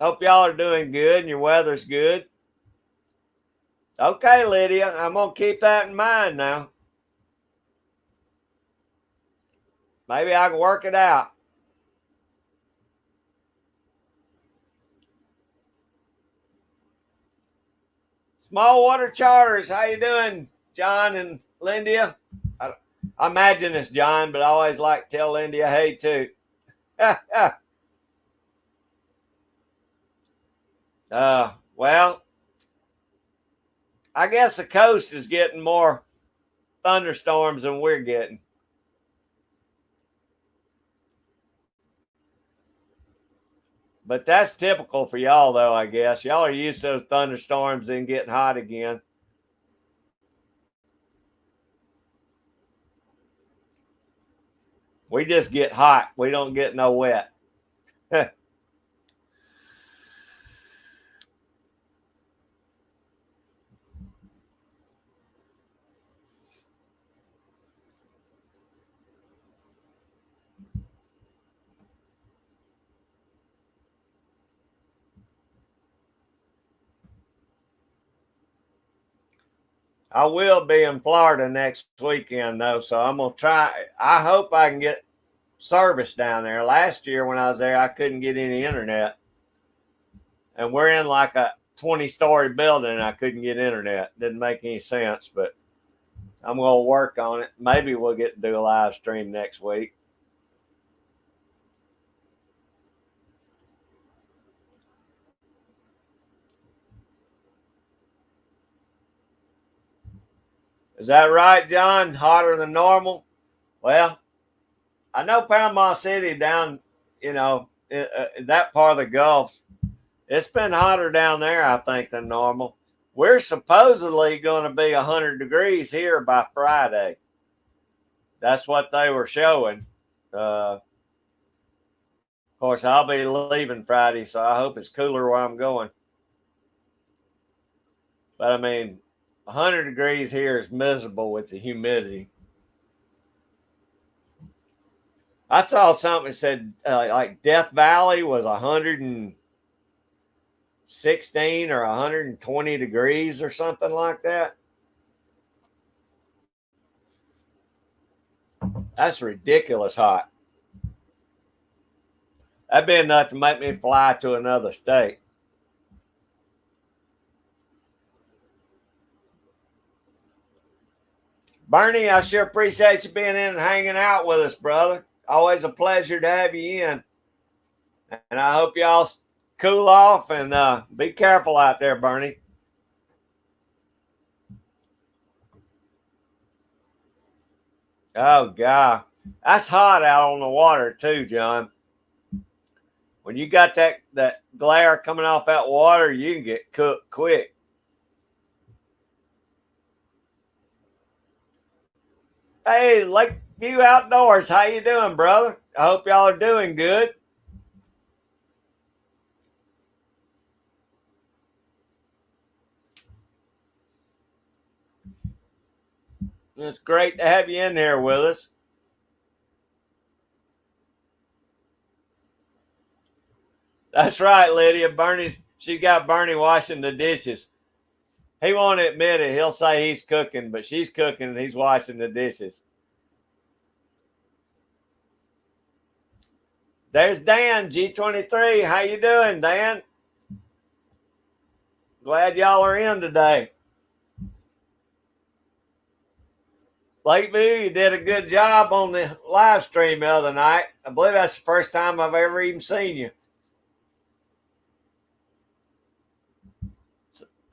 Hope y'all are doing good and your weather's good. Okay, Lydia, I'm gonna keep that in mind now. Maybe I can work it out. Small Water Charters. How you doing, John and Lindia? I imagine it's John, but I always like to tell Lindia hey too. Well, I guess the coast is getting more thunderstorms than we're getting. But that's typical for y'all, though, I guess. Y'all are used to those thunderstorms and getting hot again. We just get hot. We don't get no wet. I will be in Florida next weekend, though, so I'm going to try. I hope I can get service down there. Last year when I was there, I couldn't get any internet. And we're in like a 20-story building, and I couldn't get internet. Didn't make any sense, but I'm going to work on it. Maybe we'll get to do a live stream next week. Is that right, John? Hotter than normal? Well, I know Panama City down, that part of the Gulf, it's been hotter down there, I think, than normal. We're supposedly going to be 100 degrees here by Friday. That's what they were showing. Of course, I'll be leaving Friday, so I hope it's cooler where I'm going. But I mean, 100 degrees here is miserable with the humidity. I saw something that said like Death Valley was 116 or 120 degrees or something like that. That's ridiculous hot. That'd be enough to make me fly to another state. Bernie, I sure appreciate you being in and hanging out with us, brother. Always a pleasure to have you in. And I hope y'all cool off and be careful out there, Bernie. Oh, God. That's hot out on the water, too, John. When you got that glare coming off that water, you can get cooked quick. Hey, Lakeview Outdoors, how you doing, brother? I hope y'all are doing good. It's great to have you in here with us. That's right, Lydia. She got Bernie washing the dishes. He won't admit it. He'll say he's cooking, but she's cooking and he's washing the dishes. There's Dan, G23. How you doing, Dan? Glad y'all are in today. Lakeview, you did a good job on the live stream the other night. I believe that's the first time I've ever even seen you.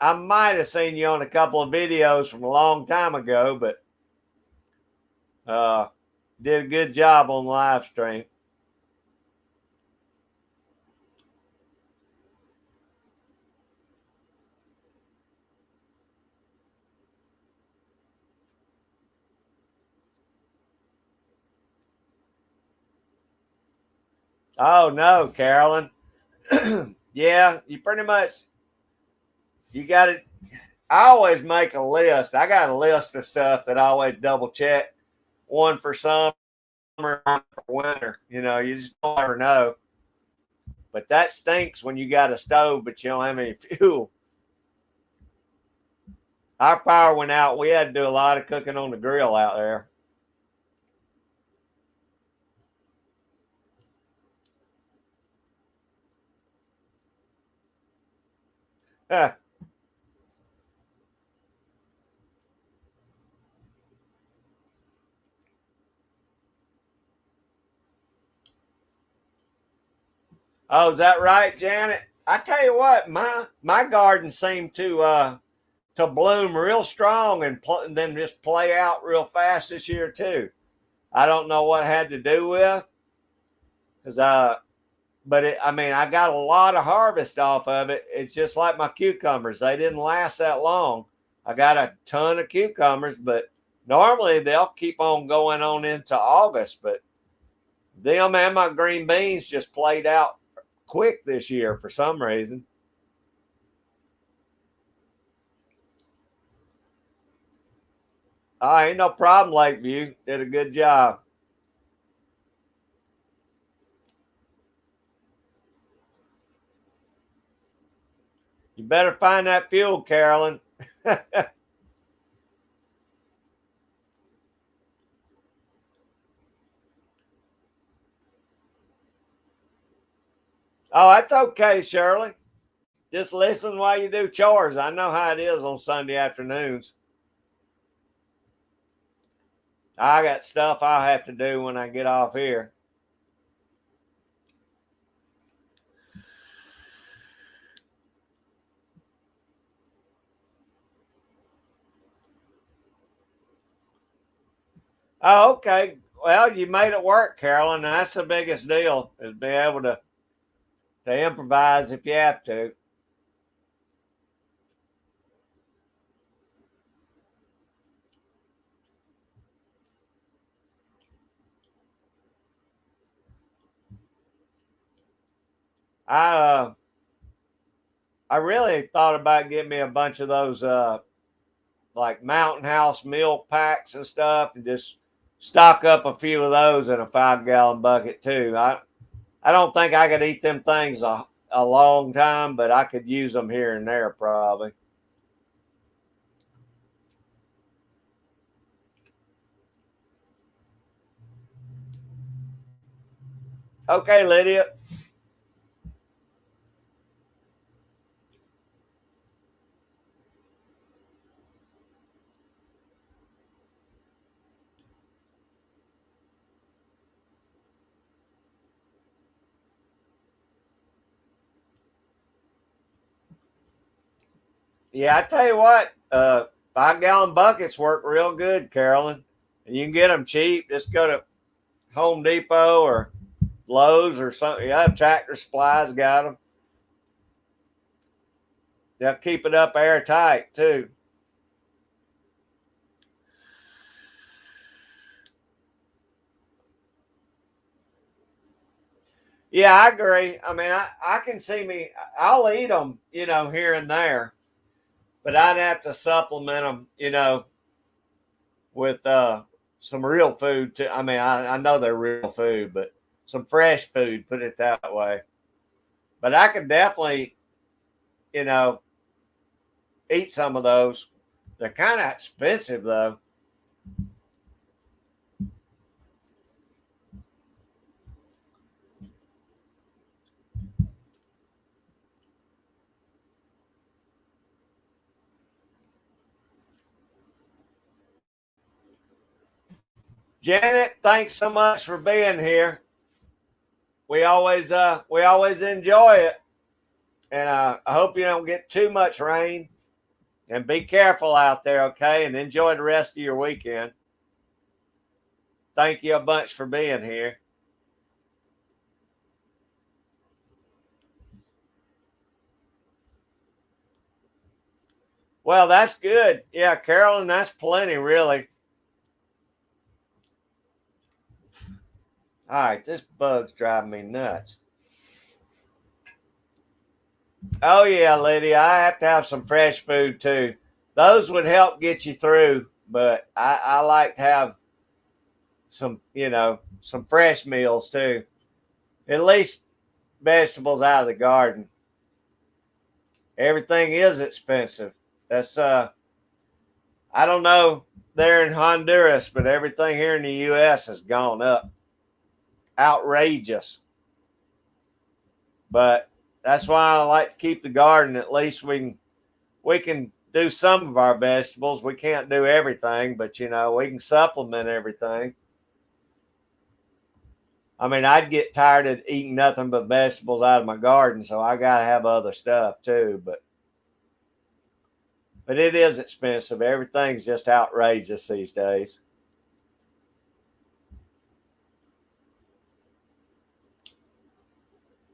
I might have seen you on a couple of videos from a long time ago, but did a good job on the live stream. Oh no, Carolyn. Yeah, you pretty much you got it. I always make a list. I got a list of stuff that I always double check. One for summer, one for winter. You know, you just don't ever know. But that stinks when you got a stove, but you don't have any fuel. Our power went out. We had to do a lot of cooking on the grill out there. Oh, is that right, Janet? I tell you what, my garden seemed to bloom real strong and then just play out real fast this year too. I don't know what it had to do with, because I mean, I got a lot of harvest off of it. It's just like my cucumbers; they didn't last that long. I got a ton of cucumbers, but normally they'll keep on going on into August. But them and my green beans just played out quick this year for some reason. Oh, ain't no problem, Lakeview. Did a good job. You better find that fuel, Carolyn. Oh, that's okay, Shirley. Just listen while you do chores. I know how it is on Sunday afternoons. I got stuff I have to do when I get off here. Oh, okay. Well, you made it work, Carolyn. That's the biggest deal, is be able to improvise if you have to. I I really thought about getting me a bunch of those like Mountain House milk packs and stuff, and just stock up a few of those in a 5 gallon bucket too. I don't think I could eat them things a long time, but I could use them here and there probably. Okay, Lydia. Yeah, I tell you what, 5 gallon buckets work real good, Carolyn. And you can get them cheap. Just go to Home Depot or Lowe's or something. Yeah, Tractor Supply's got them. They'll keep it up airtight too. Yeah, I agree. I mean, I can see me, I'll eat them, here and there, but I'd have to supplement them, with some real food too. I mean, I know they're real food, but some fresh food, put it that way. But I could definitely, you know, eat some of those. They're kind of expensive though. Janet, thanks so much for being here. We always enjoy it, and I hope you don't get too much rain. And be careful out there, okay? And enjoy the rest of your weekend. Thank you a bunch for being here. Well, that's good. Yeah, Carolyn, that's plenty, really. All right, this bug's driving me nuts. Oh, yeah, Lydia, I have to have some fresh food too. Those would help get you through, but I like to have some, some fresh meals too. At least vegetables out of the garden. Everything is expensive. That's I don't know there in Honduras, but everything here in the US has gone up. Outrageous. But that's why I like to keep the garden. At least we can do some of our vegetables. We can't do everything, but we can supplement everything. I mean, I'd get tired of eating nothing but vegetables out of my garden, so I got to have other stuff too. But it is expensive. Everything's just outrageous these days.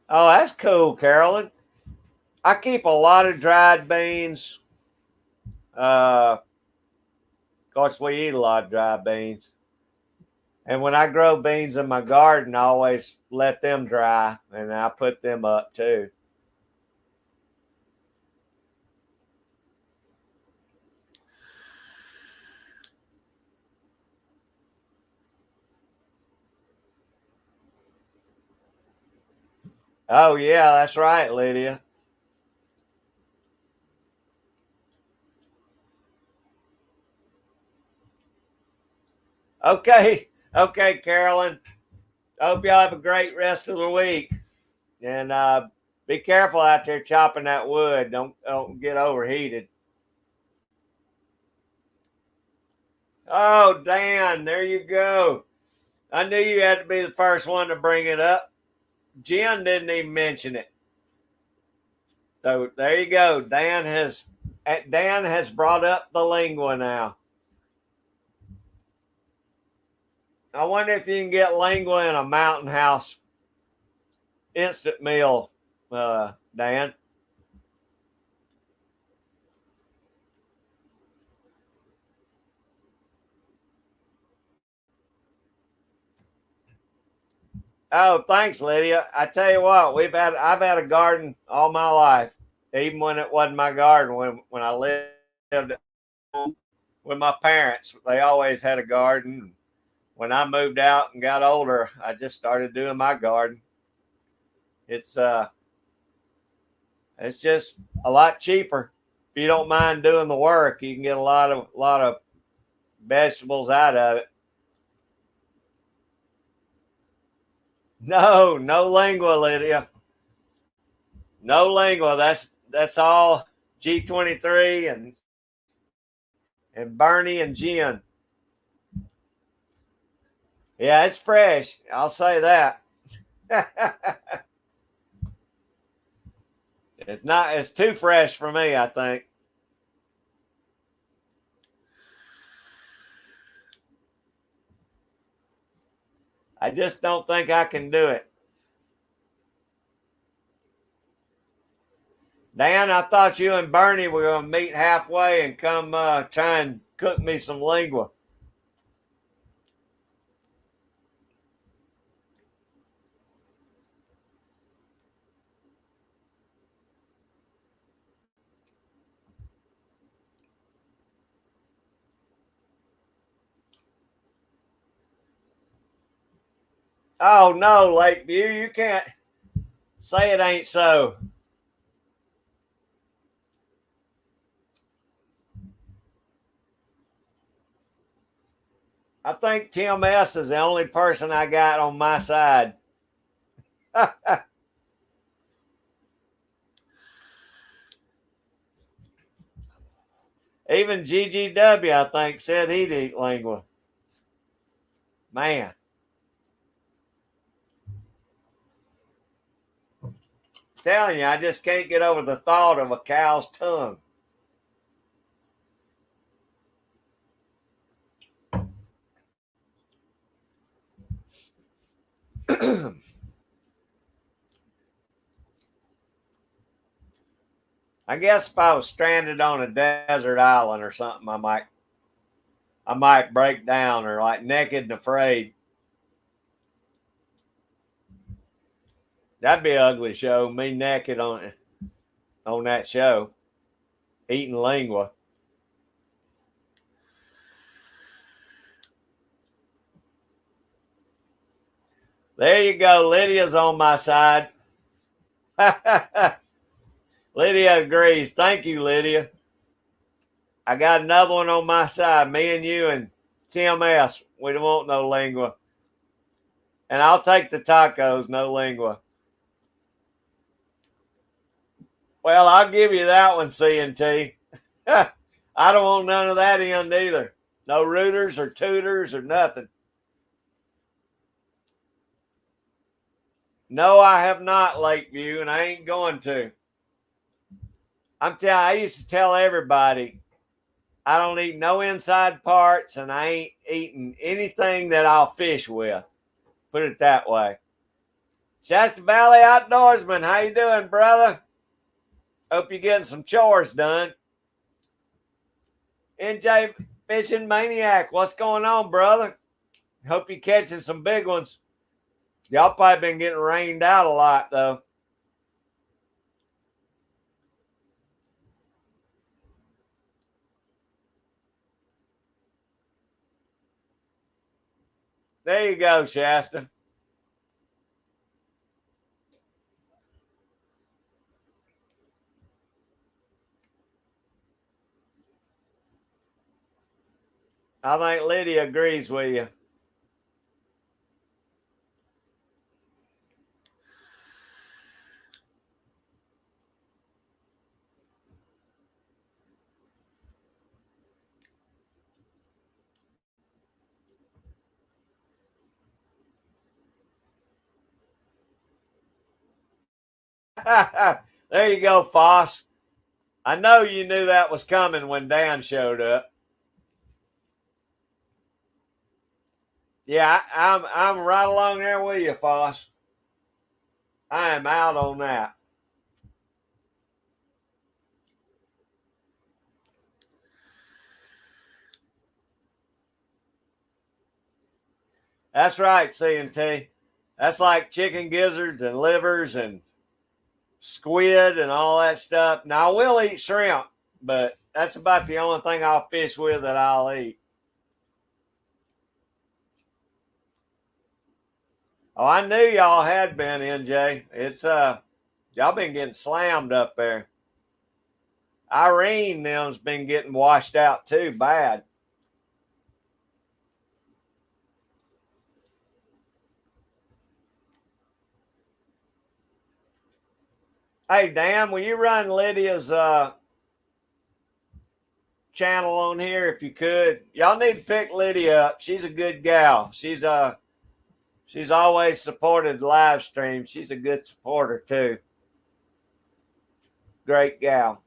Oh, that's cool, Carolyn. I keep a lot of dried beans. Of course, we eat a lot of dried beans. And when I grow beans in my garden, I always let them dry and I put them up too. Oh, yeah, that's right, Lydia. Okay. Okay, Carolyn. I hope y'all have a great rest of the week. And be careful out there chopping that wood. Don't get overheated. Oh, Dan, there you go. I knew you had to be the first one to bring it up. Jen didn't even mention it. So there you go. Dan has brought up the lingua now. I wonder if you can get lingua in a Mountain House instant meal, Dan. Oh, thanks, Lydia. I tell you what, I've had a garden all my life, even when it wasn't my garden. When I lived at home with my parents, they always had a garden. When I moved out and got older, I just started doing my garden. It's uh, it's just a lot cheaper. If you don't mind doing the work, you can get a lot of vegetables out of it. No, no lingua, Lydia. No lingua. That's all G23 and Bernie and Jen. Yeah, it's fresh. I'll say that. It's not. It's too fresh for me, I think. I just don't think I can do it. Dan, I thought you and Bernie were going to meet halfway and come try and cook me some lingua. Oh no, Lakeview, you can't. Say it ain't so. I think Tim S. is the only person I got on my side. Even GGW, I think, said he'd eat lingua. Man. Telling you, I just can't get over the thought of a cow's tongue. I guess if I was stranded on a desert island or something, I might break down, or like Naked and Afraid. That'd be an ugly show. Me naked on that show, eating lingua. There you go. Lydia's on my side. Lydia agrees. Thank you, Lydia. I got another one on my side. Me and you and Tim S. We don't want no lingua. And I'll take the tacos, no lingua. Well, I'll give you that one, C&T. I don't want none of that in either. No rooters or tutors or nothing. No, I have not, Lakeview, and I ain't going to. I used to tell everybody I don't eat no inside parts, and I ain't eating anything that I'll fish with. Put it that way. Shasta Valley Outdoorsman, how you doing, brother? Hope you're getting some chores done. NJ Fishing Maniac, what's going on, brother? Hope you're catching some big ones. Y'all probably been getting rained out a lot, though. There you go, Shasta. I think Lydia agrees with you. There you go, Foss. I know you knew that was coming when Dan showed up. Yeah, I'm right along there with you, Foss. I am out on that. That's right, C&T. That's like chicken gizzards and livers and squid and all that stuff. Now, I will eat shrimp, but that's about the only thing I'll fish with that I'll eat. Oh, I knew y'all had been, NJ. It's y'all been getting slammed up there. Irene them's been getting washed out too bad. Hey Dan, will you run Lydia's channel on here if you could? Y'all need to pick Lydia up. She's a good gal. She's always supported live stream. She's a good supporter too. Great gal.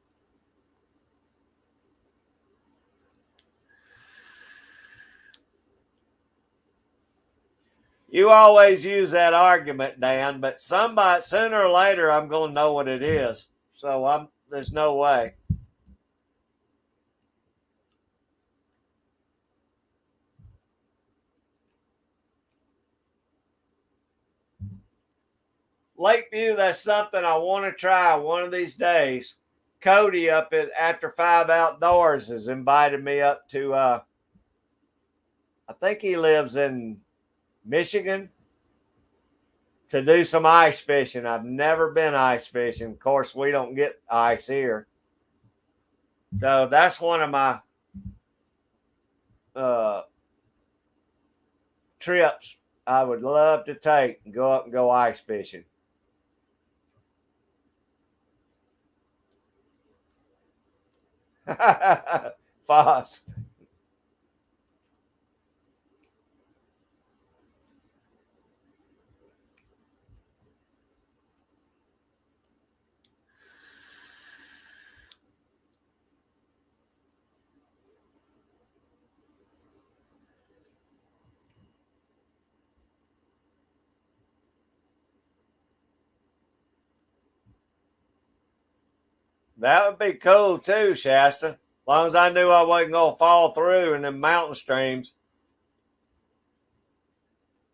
You always use that argument, Dan, but somebody sooner or later I'm going to know what it is. So there's no way. Lakeview, that's something I want to try one of these days. Cody up at After Five Outdoors has invited me up to I think he lives in Michigan. to do some ice fishing. I've never been ice fishing. Of course, we don't get ice here. So that's one of my uh, trips I would love to take and go up and go ice fishing. Foss. That would be cool too, Shasta. As long as I knew I wasn't gonna fall through in the mountain streams.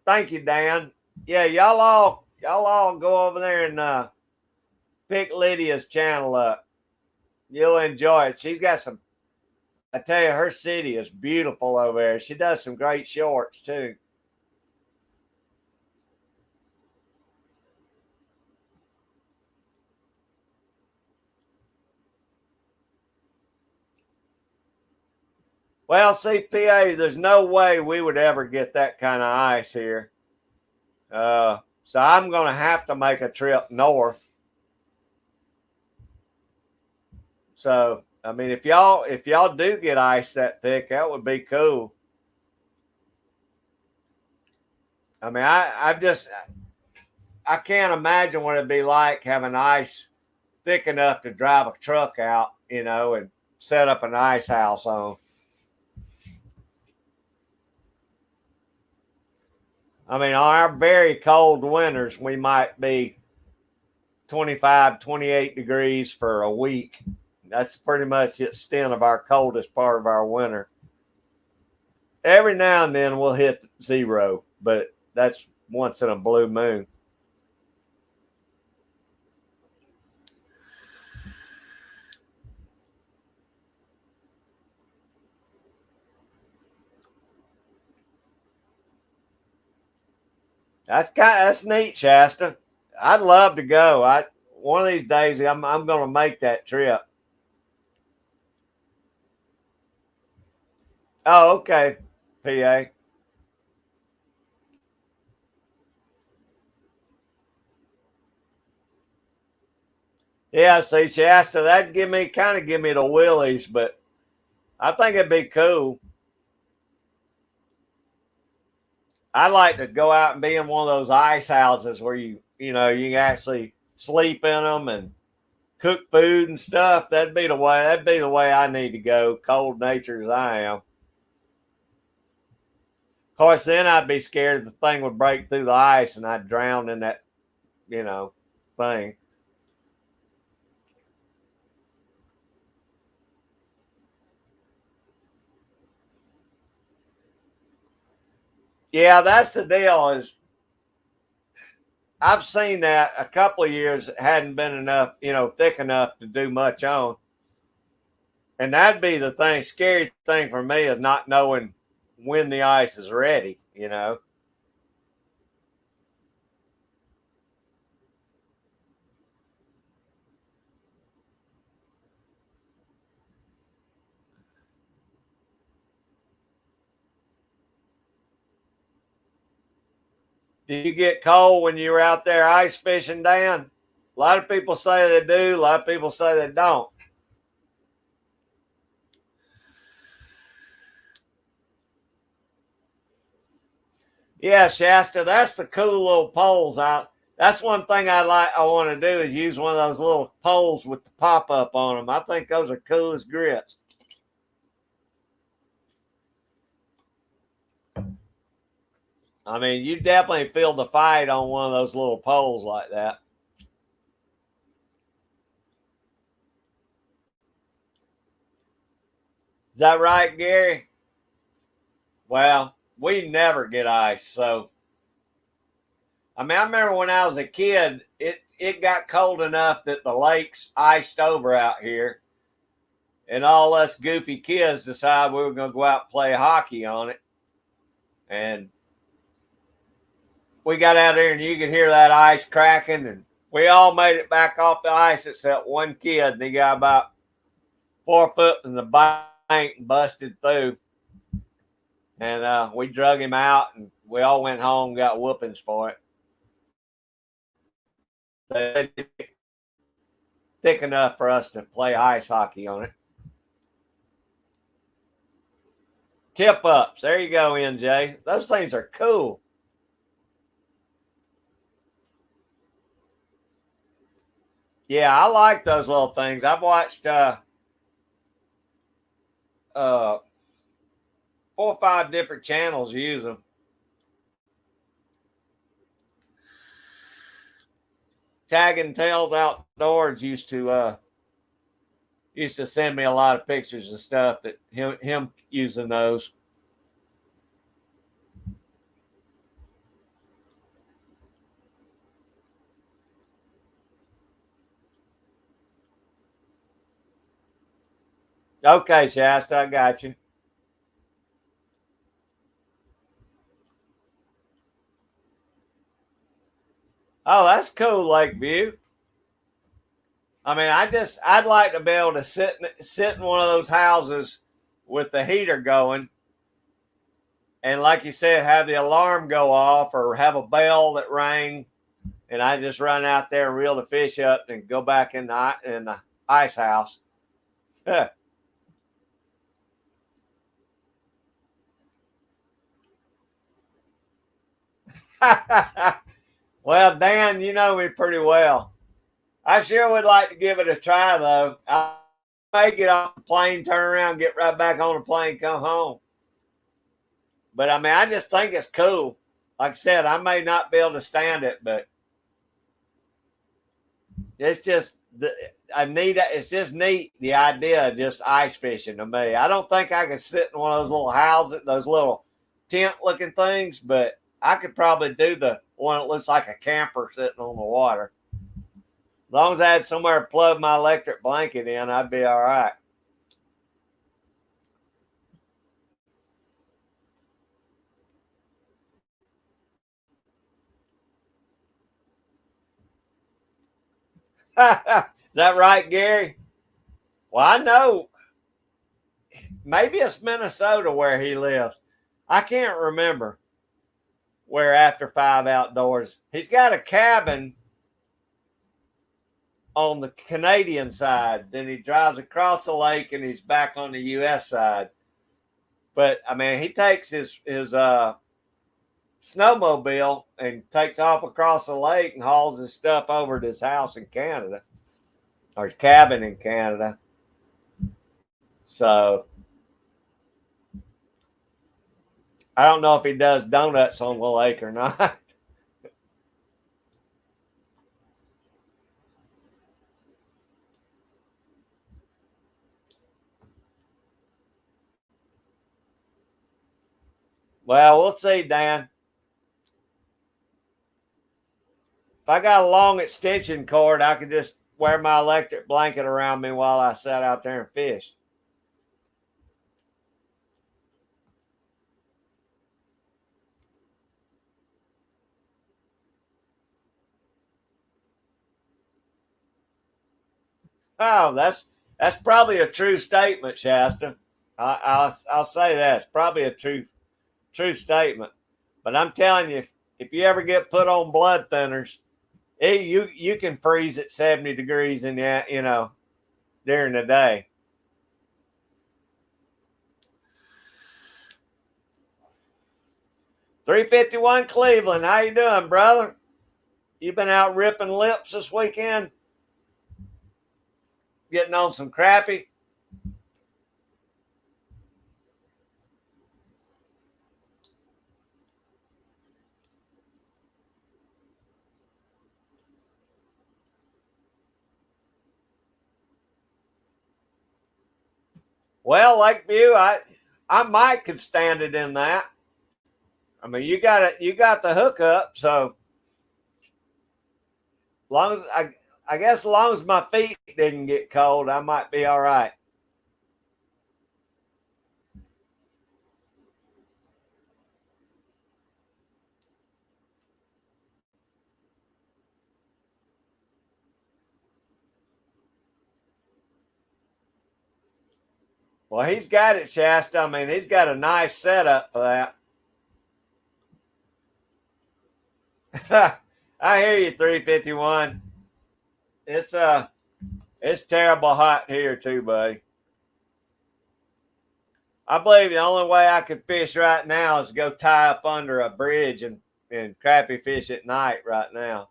Thank you, Dan. Yeah, y'all all go over there and pick Lydia's channel up. You'll enjoy it. She's got some. I tell you, her city is beautiful over there. She does some great shorts too. Well, CPA, there's no way we would ever get that kind of ice here. So I'm going to have to make a trip north. So I mean, if y'all do get ice that thick, that would be cool. I mean, I can't imagine what it'd be like having ice thick enough to drive a truck out, and set up an ice house on. I mean, on our very cold winters, we might be 25, 28 degrees for a week. That's pretty much the extent of our coldest part of our winter. Every now and then we'll hit zero, but that's once in a blue moon. That's neat, Shasta. I'd love to go. One of these days I'm going to make that trip. Oh, okay, PA. Yeah, see, Shasta, that'd give me the willies, but I think it'd be cool. I'd like to go out and be in one of those ice houses where you can actually sleep in them and cook food and stuff. That'd be the way. That'd be the way I need to go. Cold natured as I am. Of course, then I'd be scared the thing would break through the ice and I'd drown in that, you know, thing. Yeah, that's the deal. Is I've seen that a couple of years it hadn't been enough, thick enough to do much on. And that'd be the thing. Scary thing for me is not knowing when the ice is ready. Did you get cold when you were out there ice fishing, Dan? A lot of people say they do. A lot of people say they don't. Yeah, Shasta, that's the cool little poles out. That's one thing I want to do is use one of those little poles with the pop up on them. I think those are cool as grits. I mean, you definitely feel the fight on one of those little poles like that. Is that right, Gary? Well, we never get ice, so I mean, I remember when I was a kid, it got cold enough that the lakes iced over out here, and all us goofy kids decided we were going to go out and play hockey on it. And we got out there and you could hear that ice cracking, and we all made it back off the ice except one kid, and he got about 4 foot from the bank and busted through. And we drug him out, and we all went home and got whoopings for it. So thick enough for us to play ice hockey on it. Tip ups. There you go, NJ. Those things are cool. Yeah, I like those little things. I've watched 4 or 5 different channels use them. Tagging Tails Outdoors used to send me a lot of pictures and stuff that him using those. Okay, Shasta, I got you. Oh, that's cool, Lakeview. I mean, I'd like to be able to sit in one of those houses with the heater going, and like you said, have the alarm go off or have a bell that rang, and I just run out there and reel the fish up and go back in the ice house. Well, Dan, you know me pretty well. I sure would like to give it a try, though. I may get off the plane, turn around, get right back on the plane, come home. But I mean, I just think it's cool. Like I said, I may not be able to stand it, but it's just it's just neat, the idea of just ice fishing to me. I don't think I could sit in one of those little houses, those little tent looking things, but I could probably do the one that looks like a camper sitting on the water. As long as I had somewhere to plug my electric blanket in, I'd be all right. Is that right, Gary? Well, I know maybe it's Minnesota where he lives. I can't remember where After Five Outdoors. He's got a cabin on the Canadian side. Then he drives across the lake and he's back on the U.S. side. But I mean, he takes his snowmobile and takes off across the lake and hauls his stuff over to his house in Canada or his cabin in Canada. So I don't know if he does donuts on the lake or not. Well, we'll see, Dan. If I got a long extension cord, I could just wear my electric blanket around me while I sat out there and fished. Oh, that's probably a true statement, Shasta. I'll say that it's probably a true statement. But I'm telling you, if you ever get put on blood thinners, you can freeze at 70 degrees in the during the day. 351 Cleveland, how you doing, brother? You been out ripping lips this weekend? Getting on some crappie? Well, Lakeview, I might could stand it in that. I mean, you got the hookup, so long as I guess as long as my feet didn't get cold, I might be all right. Well, he's got it, Shasta. I mean, he's got a nice setup for that. I hear you, 351. It's terrible hot here too, buddy. I believe the only way I could fish right now is to go tie up under a bridge and crappie fish at night right now.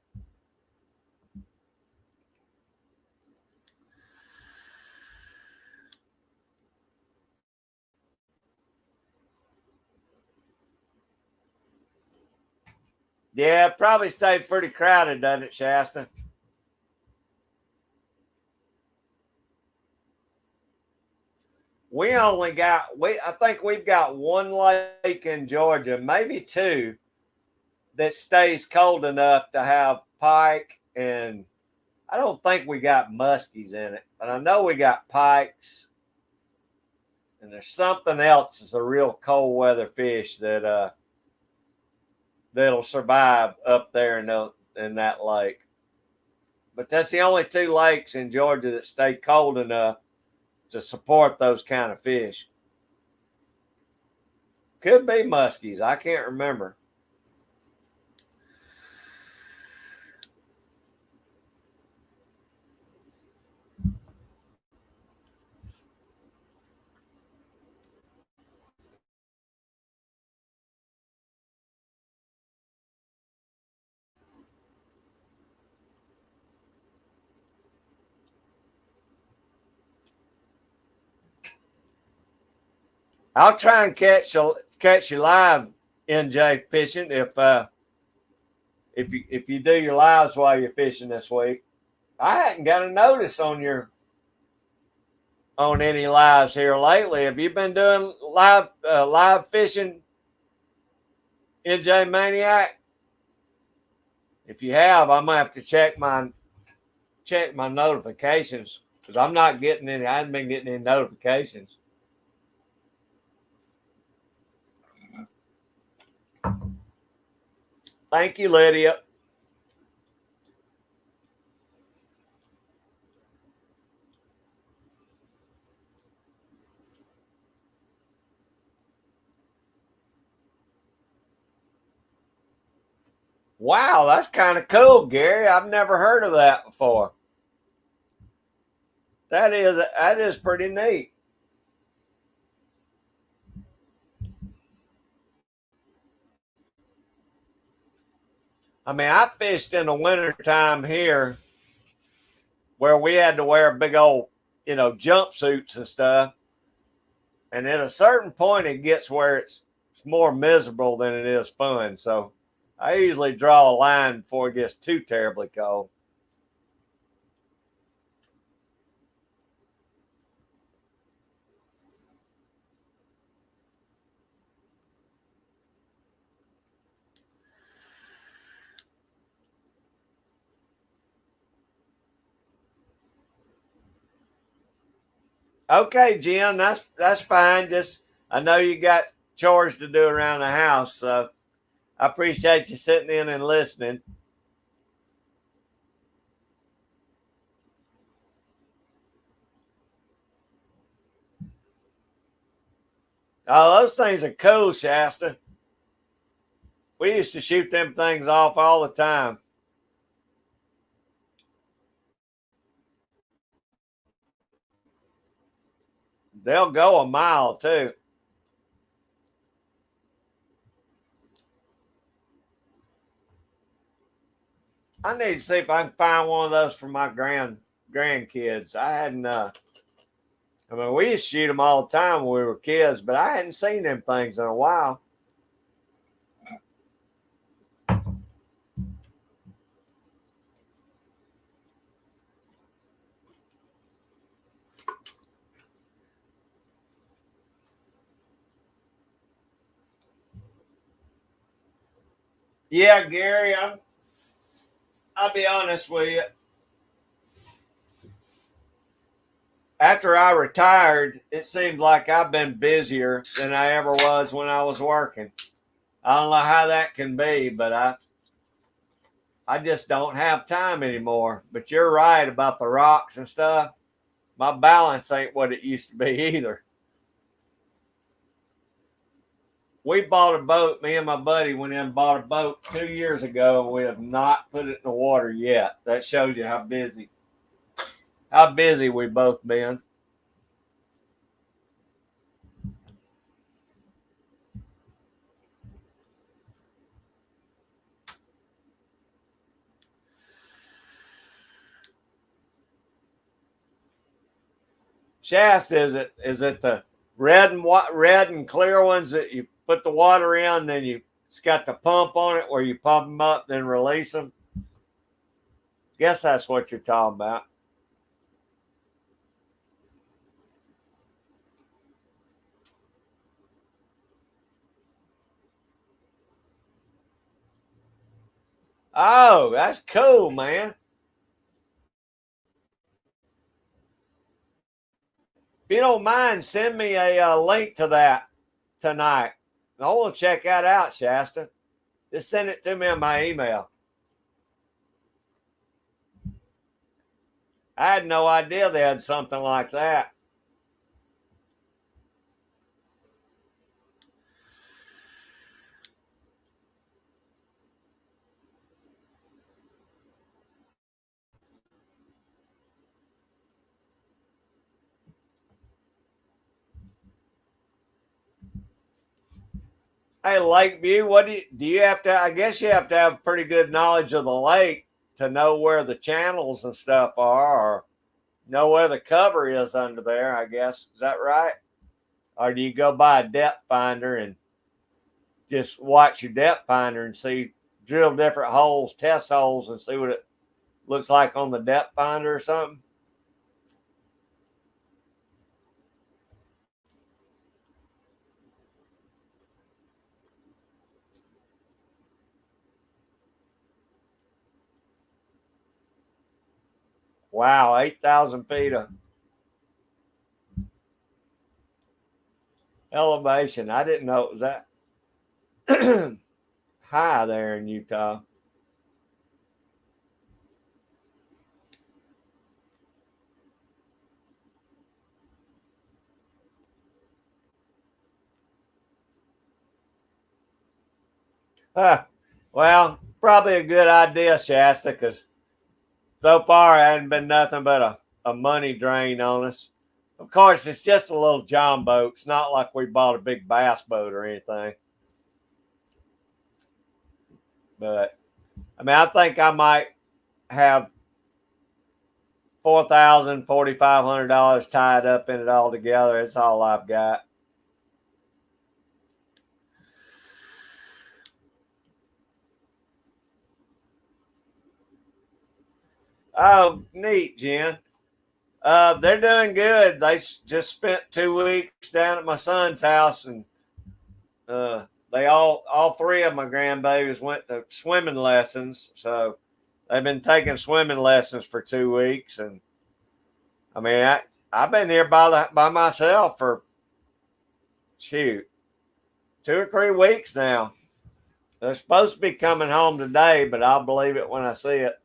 Yeah, it probably stayed pretty crowded, doesn't it, Shasta? I think we've got one lake in Georgia, maybe two, that stays cold enough to have pike, and I don't think we got muskies in it, but I know we got pikes, and there's something else that's a real cold weather fish that'll survive up there in that lake. But that's the only two lakes in Georgia that stay cold enough to support those kind of fish. Could be muskies. I can't remember. I'll try and catch you live, NJ fishing if you do your lives while you're fishing this week. I hadn't got a notice on any lives here lately. Have you been doing live fishing, NJ Maniac? If you have, I'm gonna have to check my notifications because I'm not getting any. I haven't been getting any notifications. Thank you, Lydia. Wow, that's kind of cool, Gary. I've never heard of that before. That is pretty neat. I mean, I fished in the wintertime here where we had to wear big old, jumpsuits and stuff. And at a certain point, it gets where it's more miserable than it is fun. So I usually draw a line before it gets too terribly cold. Okay, Jim, that's fine. Just I know you got chores to do around the house, so I appreciate you sitting in and listening. Oh, those things are cool, Shasta. We used to shoot them things off all the time. They'll go a mile too. I need to see if I can find one of those for my grandkids. I hadn't. I mean, we used to shoot them all the time when we were kids, but I hadn't seen them things in a while. Yeah, Gary, I'll be honest with you. After I retired, it seemed like I've been busier than I ever was when I was working. I don't know how that can be, but I just don't have time anymore. But you're right about the rocks and stuff. My balance ain't what it used to be either. we bought a boat. Me and my buddy went in and bought a boat 2 years ago, and we have not put it in the water yet. That shows you how busy we both been. Shasta, is it the red and clear ones that you put the water in, then it's got the pump on it where you pump them up, then release them? Guess that's what you're talking about. Oh, that's cool, man. If you don't mind, send me a link to that tonight. I want to check that out, Shasta. Just send it to me in my email. I had no idea they had something like that. Hey, Lakeview, what do you have to? I guess you have to have pretty good knowledge of the lake to know where the channels and stuff are, or know where the cover is under there. I guess, is that right? Or do you go by a depth finder and just watch your depth finder and drill different holes, test holes, and see what it looks like on the depth finder or something? Wow, 8,000 feet of elevation. I didn't know it was that high there in Utah. Well, probably a good idea, Shasta, because so far it hadn't been nothing but a money drain on us. Of course, it's just a little John boat. It's not like we bought a big bass boat or anything. But I mean, I think I might have $4,000, $4,500 tied up in it all together. It's all I've got. Oh, neat, Jen. They're doing good. They just spent 2 weeks down at my son's house, and they all three of my grandbabies went to swimming lessons. So they've been taking swimming lessons for 2 weeks, and I mean, I've been here by myself for shoot 2 or 3 weeks now. They're supposed to be coming home today, but I'll believe it when I see it.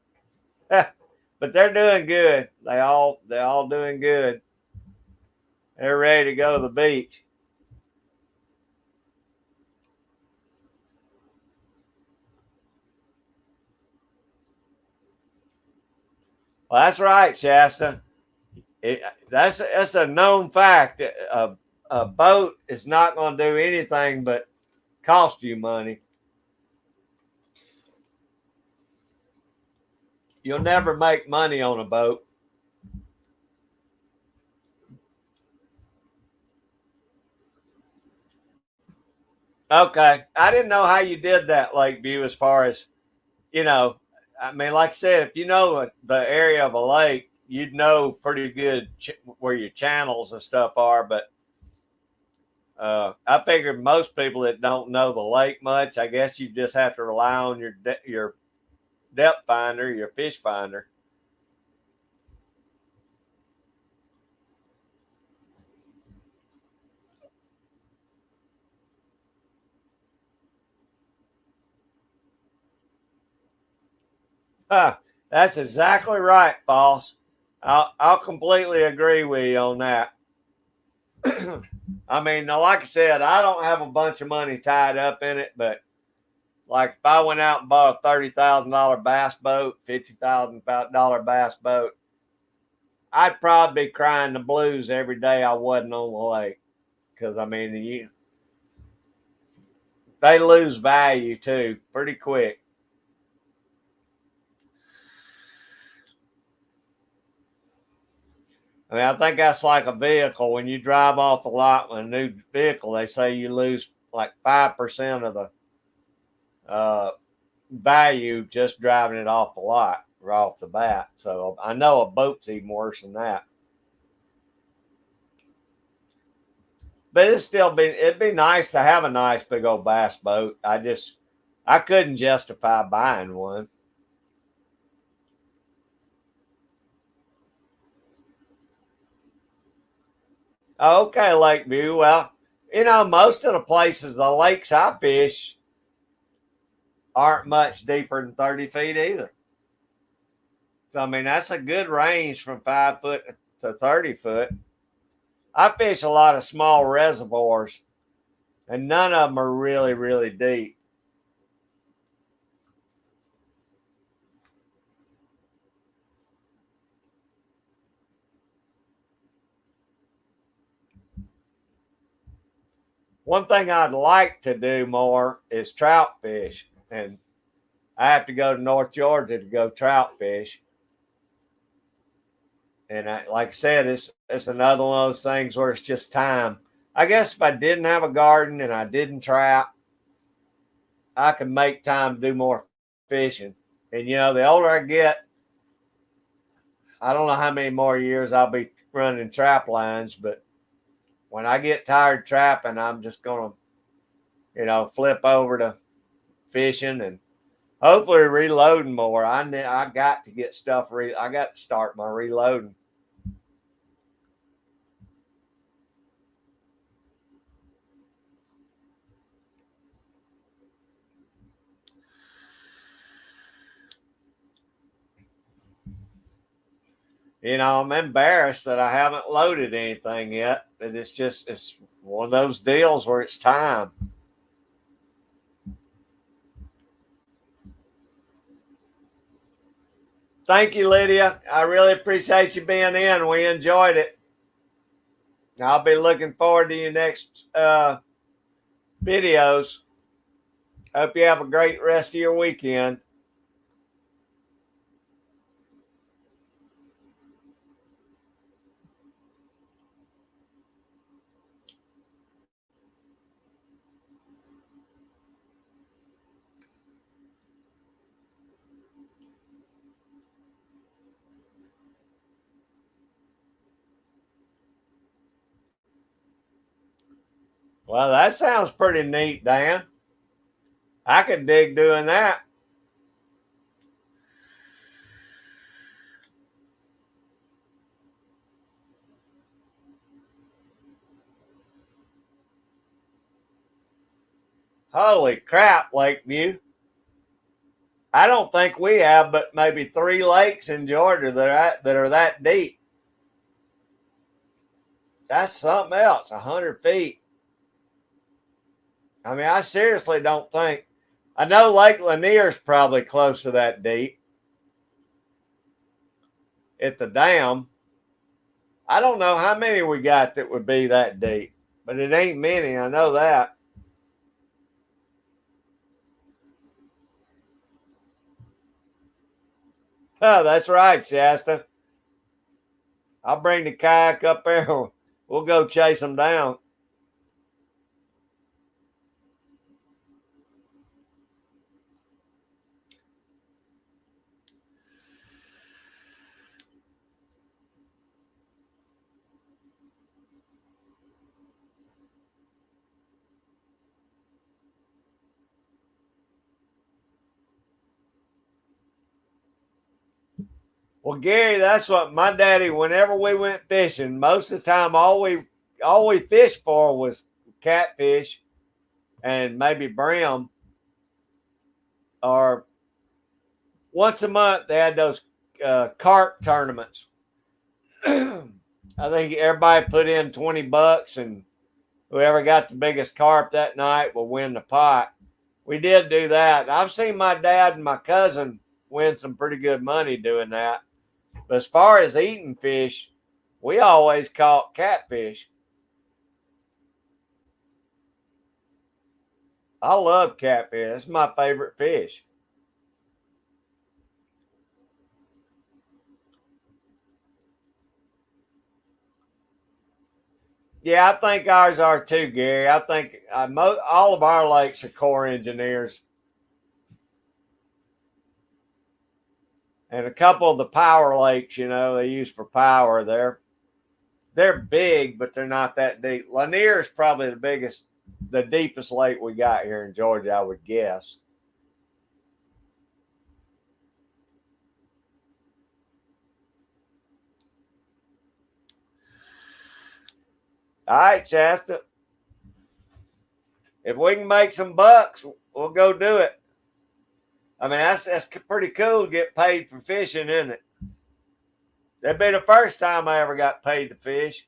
But they're doing good. They all doing good. They're ready to go to the beach. Well, that's right, Shasta. That's a known fact. A boat is not going to do anything but cost you money. You'll never make money on a boat. Okay, I didn't know how you did that, Lakeview. As far as you know, I mean, like I said, if you know the area of a lake, you'd know pretty good where your channels and stuff are. But I figured most people that don't know the lake much, I guess you just have to rely on your depth finder, your fish finder. Huh, that's exactly right, boss. I'll completely agree with you on that. I mean, now, like I said, I don't have a bunch of money tied up in it, but like if I went out and bought a $30,000 bass boat, $50,000 bass boat, I'd probably be crying the blues every day I wasn't on the lake. Because I mean, they lose value too pretty quick. I mean, I think that's like a vehicle. When you drive off the lot with a new vehicle, they say you lose like 5% of the value just driving it off the lot or off the bat. So I know a boat's even worse than that. But it'd be nice to have a nice big old bass boat. I couldn't justify buying one. Okay, Lakeview. Well, most of the places, the lakes I fish aren't much deeper than 30 feet either. So, I mean, that's a good range from 5 foot to 30 foot. I fish a lot of small reservoirs, and none of them are really, really deep. One thing I'd like to do more is trout fish, and I have to go to North Georgia to go trout fish. And like I said, it's another one of those things where it's just time. I guess if I didn't have a garden and I didn't trap, I could make time to do more fishing. And the older I get, I don't know how many more years I'll be running trap lines, but when I get tired trapping, I'm just gonna, flip over to fishing and hopefully reloading more. I got to get stuff. I got to start my reloading. I'm embarrassed that I haven't loaded anything yet. But it's one of those deals where it's time. Thank you, Lydia. I really appreciate you being in. We enjoyed it. I'll be looking forward to your next videos. Hope you have a great rest of your weekend. Well, that sounds pretty neat, Dan. I could dig doing that. Holy crap, Lakeview. I don't think we have but maybe 3 lakes in Georgia that are that deep. That's something else, 100 feet. I mean, I seriously don't think. I know Lake Lanier's probably close to that deep at the dam. I don't know how many we got that would be that deep, but it ain't many. I know that. Oh, that's right, Shasta. I'll bring the kayak up there. We'll go chase them down. Well, Gary, that's what my daddy. Whenever we went fishing, most of the time, all we fished for was catfish and maybe brim. Or once a month, they had those carp tournaments. I think everybody put in $20, and whoever got the biggest carp that night will win the pot. We did do that. I've seen my dad and my cousin win some pretty good money doing that. But as far as eating fish, we always caught catfish. I love catfish. It's my favorite fish. Yeah, I think ours are too, Gary. I think all of our lakes are Corps engineers, and a couple of the power lakes, they use for power. They're big, but they're not that deep. Lanier is probably the deepest lake we got here in Georgia, I would guess. All right, Shasta. If we can make some bucks, we'll go do it. I mean, that's pretty cool to get paid for fishing, isn't it? That'd be the first time I ever got paid to fish.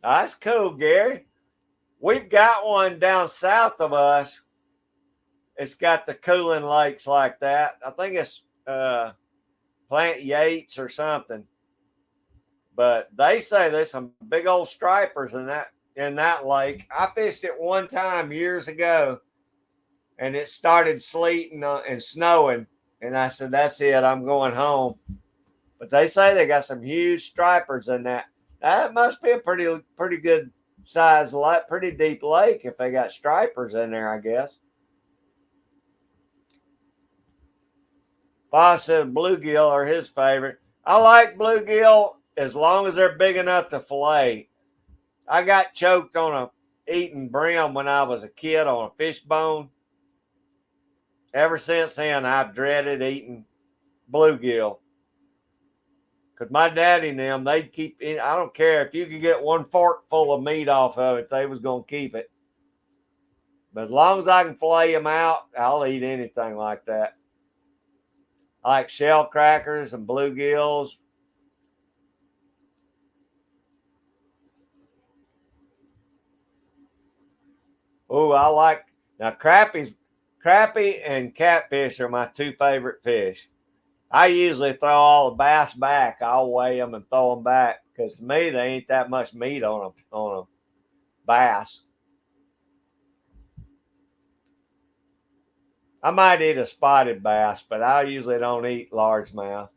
That's cool, Gary. We've got one down south of us. It's got the cooling lakes like that. I think it's Plant Yates or something. But they say there's some big old stripers in that lake. I fished it one time years ago, and it started sleeting and snowing, and I said, "That's it. I'm going home." But they say they got some huge stripers in that. That must be a pretty good size lake, pretty deep lake if they got stripers in there, I guess. Boss said bluegill are his favorite. I like bluegill as long as they're big enough to fillet. I got choked on a eating brim when I was a kid on a fish bone. Ever since then, I've dreaded eating bluegill. Because my daddy and them, they'd keep, I don't care if you could get one fork full of meat off of it, they was going to keep it. But as long as I can fillet them out, I'll eat anything like that. I like shell crackers and bluegills. Oh, I like, now crappie and catfish are my two favorite fish. I usually throw all the bass back. I'll weigh them and throw them back because to me, they ain't that much meat on a bass. I might eat a spotted bass, but I usually don't eat largemouth.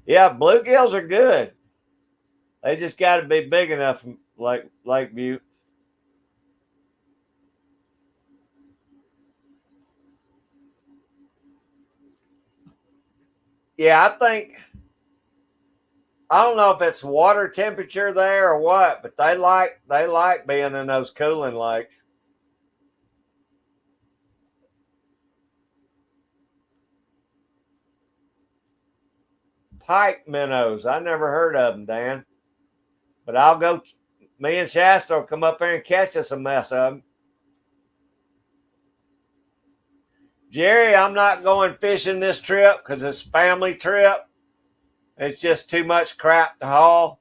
Yeah, bluegills are good. They just got to be big enough, like Lake Butte. Yeah, I don't know if it's water temperature there or what, but they like being in those cooling lakes. Pike minnows. I never heard of them, Dan. But I'll go. Me and Shasta will come up there and catch us a mess of them. Jerry, I'm not going fishing this trip because it's a family trip. It's just too much crap to haul.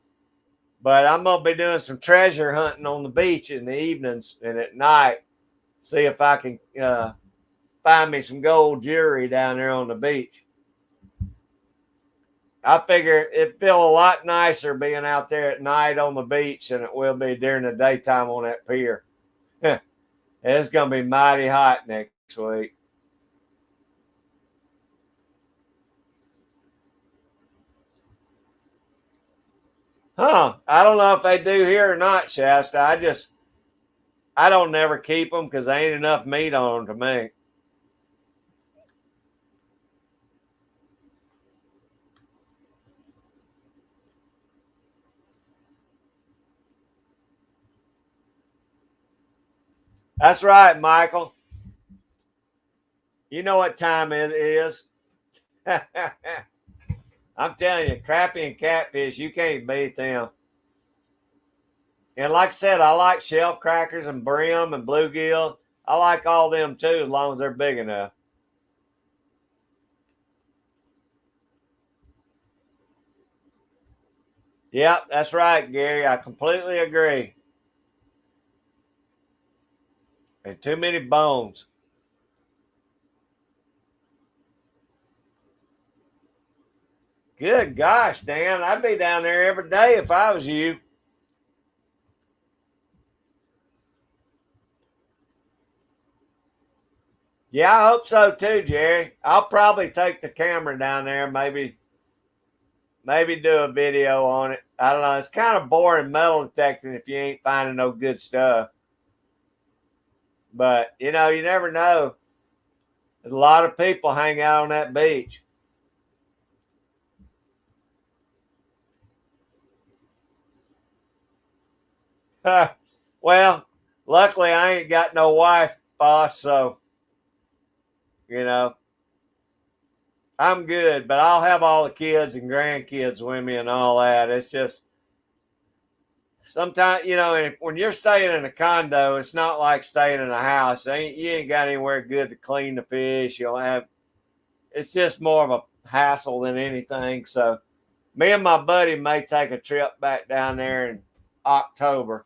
But I'm gonna be doing some treasure hunting on the beach in the evenings and at night. See if I can find me some gold jewelry down there on the beach. I figure it'd feel a lot nicer being out there at night on the beach than it will be during the daytime on that pier. It's gonna be mighty hot next week. Huh? I don't know if they do here or not, Shasta. I don't never keep them because there ain't enough meat on them to me. That's right, Michael. You know what time it is. I'm telling you, crappie and catfish, you can't beat them. And like I said, I like shell crackers and brim and bluegill. I like all them too, as long as they're big enough. Yep, that's right, Gary. I completely agree. And too many bones. Good gosh, Dan, I'd be down there every day if I was you. Yeah, I hope so too, Jerry. I'll probably take the camera down there, maybe do a video on it. I don't know. It's kind of boring metal detecting if you ain't finding no good stuff. But you never know. There's a lot of people hang out on that beach. Well, luckily I ain't got no wife, boss, so you know I'm good. But I'll have all the kids and grandkids with me and all that. It's just sometimes when you're staying in a condo, it's not like staying in a house. You ain't got anywhere good to clean the fish. You'll have It's just more of a hassle than anything. So me and my buddy may take a trip back down there in October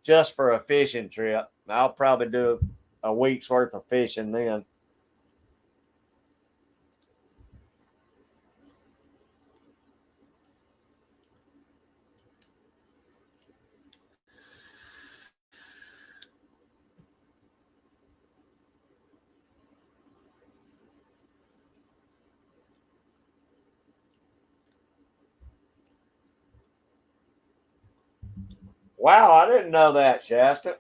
just for a fishing trip. I'll probably do a week's worth of fishing then. Wow, I didn't know that, Shasta.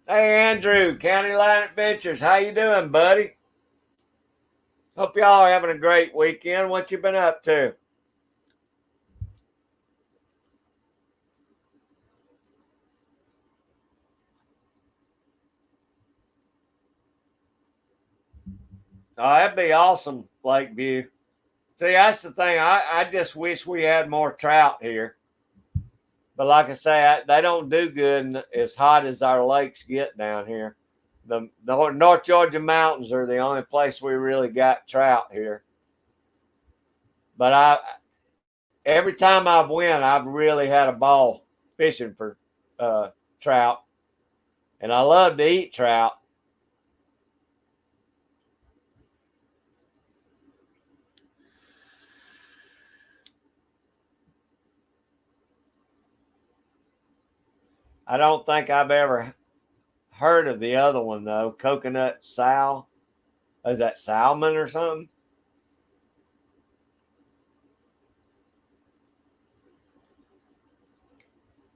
Hey, Andrew, County Line Adventures. How you doing, buddy? Hope y'all are having a great weekend. What you been up to? Oh, that'd be awesome, Lakeview. See, that's the thing. I just wish we had more trout here. But like I say, they don't do good as hot as our lakes get down here. The North Georgia mountains are the only place we really got trout here. But every time I've went, I've really had a ball fishing for uh, trout, and I love to eat trout. I don't think I've ever heard of the other one though. Coconut sal. Is that salmon or something?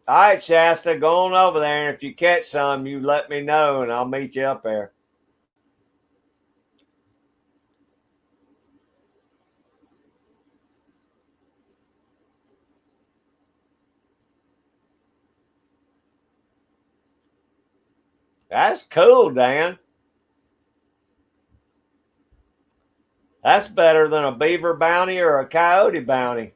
All right, Shasta, go on over there, and if you catch some, you let me know, and I'll meet you up there. That's cool, Dan. That's better than a beaver bounty or a coyote bounty.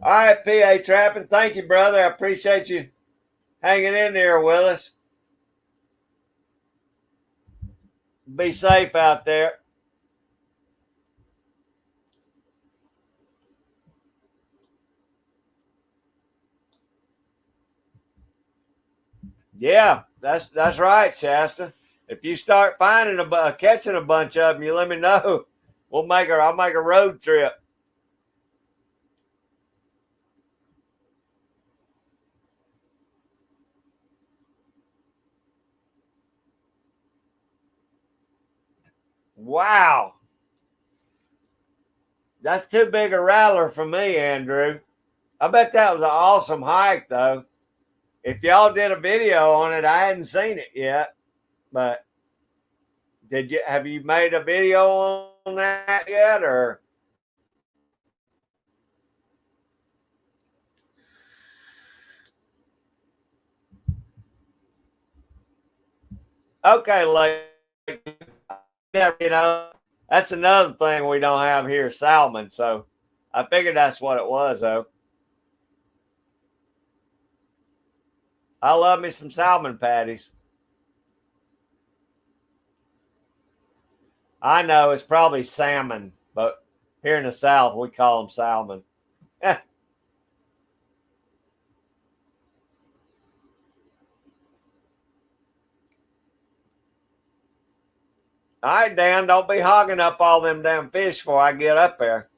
All right, PA Trapping. Thank you, brother. I appreciate you hanging in there with us. Be safe out there. Yeah, that's right, Shasta. If you start finding catching a bunch of them, you let me know. I'll make a road trip. Wow, that's too big a rattler for me, Andrew. I bet that was an awesome hike, though. If y'all did a video on it, I hadn't seen it yet. But did you? Have you made a video on that yet, or? Okay, like that's another thing we don't have here, salmon. So I figured that's what it was, though. I love me some salmon patties. I know it's probably salmon, but here in the South we call them salmon. All right, Dan, don't be hogging up all them damn fish before I get up there.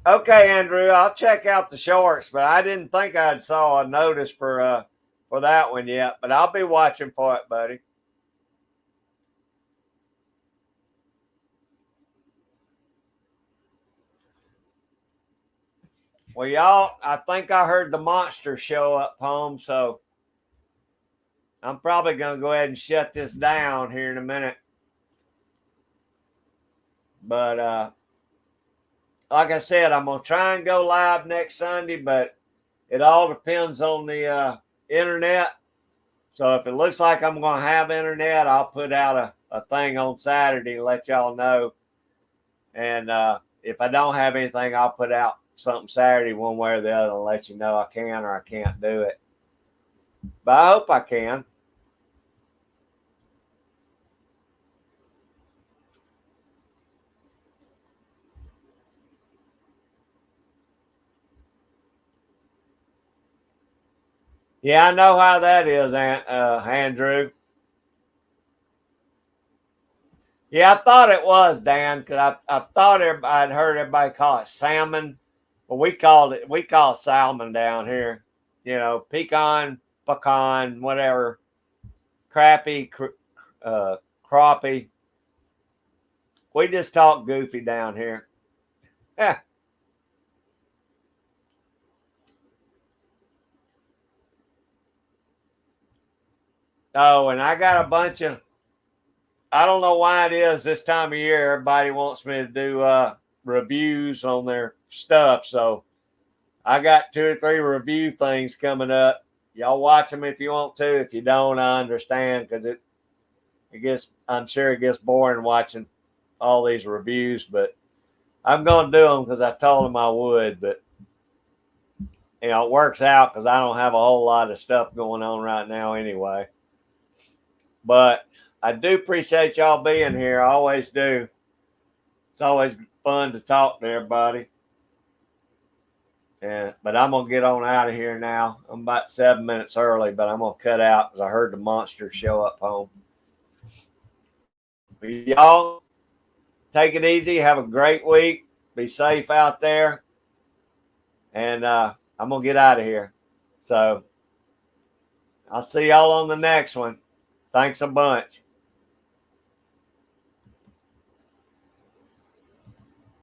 Okay, Andrew, I'll check out the shorts, but I didn't think I saw a notice for that one yet. But I'll be watching for it, buddy. Well, y'all, I think I heard the monster show up home, so I'm probably gonna go ahead and shut this down here in a minute. But like I said, I'm gonna try and go live next Sunday, but it all depends on the internet. So if it looks like I'm gonna have internet, I'll put out a thing on Saturday and let y'all know. And if I don't have anything, I'll put out something Saturday one way or the other and let you know I can or I can't do it. But I hope I can. Yeah, I know how that is, Andrew. Yeah, I thought it was, Dan, because I thought I'd heard everybody call it salmon, but we call it salmon down here. You know, pecan, whatever, crappie, crappie. We just talk goofy down here. Oh, and I got a bunch of. I don't know why it is this time of year. Everybody wants me to do reviews on their stuff, so I got 2 or 3 review things coming up. Y'all watch them if you want to. If you don't, I understand because it gets. I'm sure it gets boring watching all these reviews, but I'm going to do them because I told them I would. But it works out because I don't have a whole lot of stuff going on right now anyway. But I do appreciate y'all being here. I always do. It's always fun to talk to everybody. But I'm gonna get on out of here now. I'm about 7 minutes early, but I'm gonna cut out because I heard the monster show up home. But y'all take it easy. Have a great week. Be safe out there. And I'm gonna get out of here. So I'll see y'all on the next one. Thanks a bunch.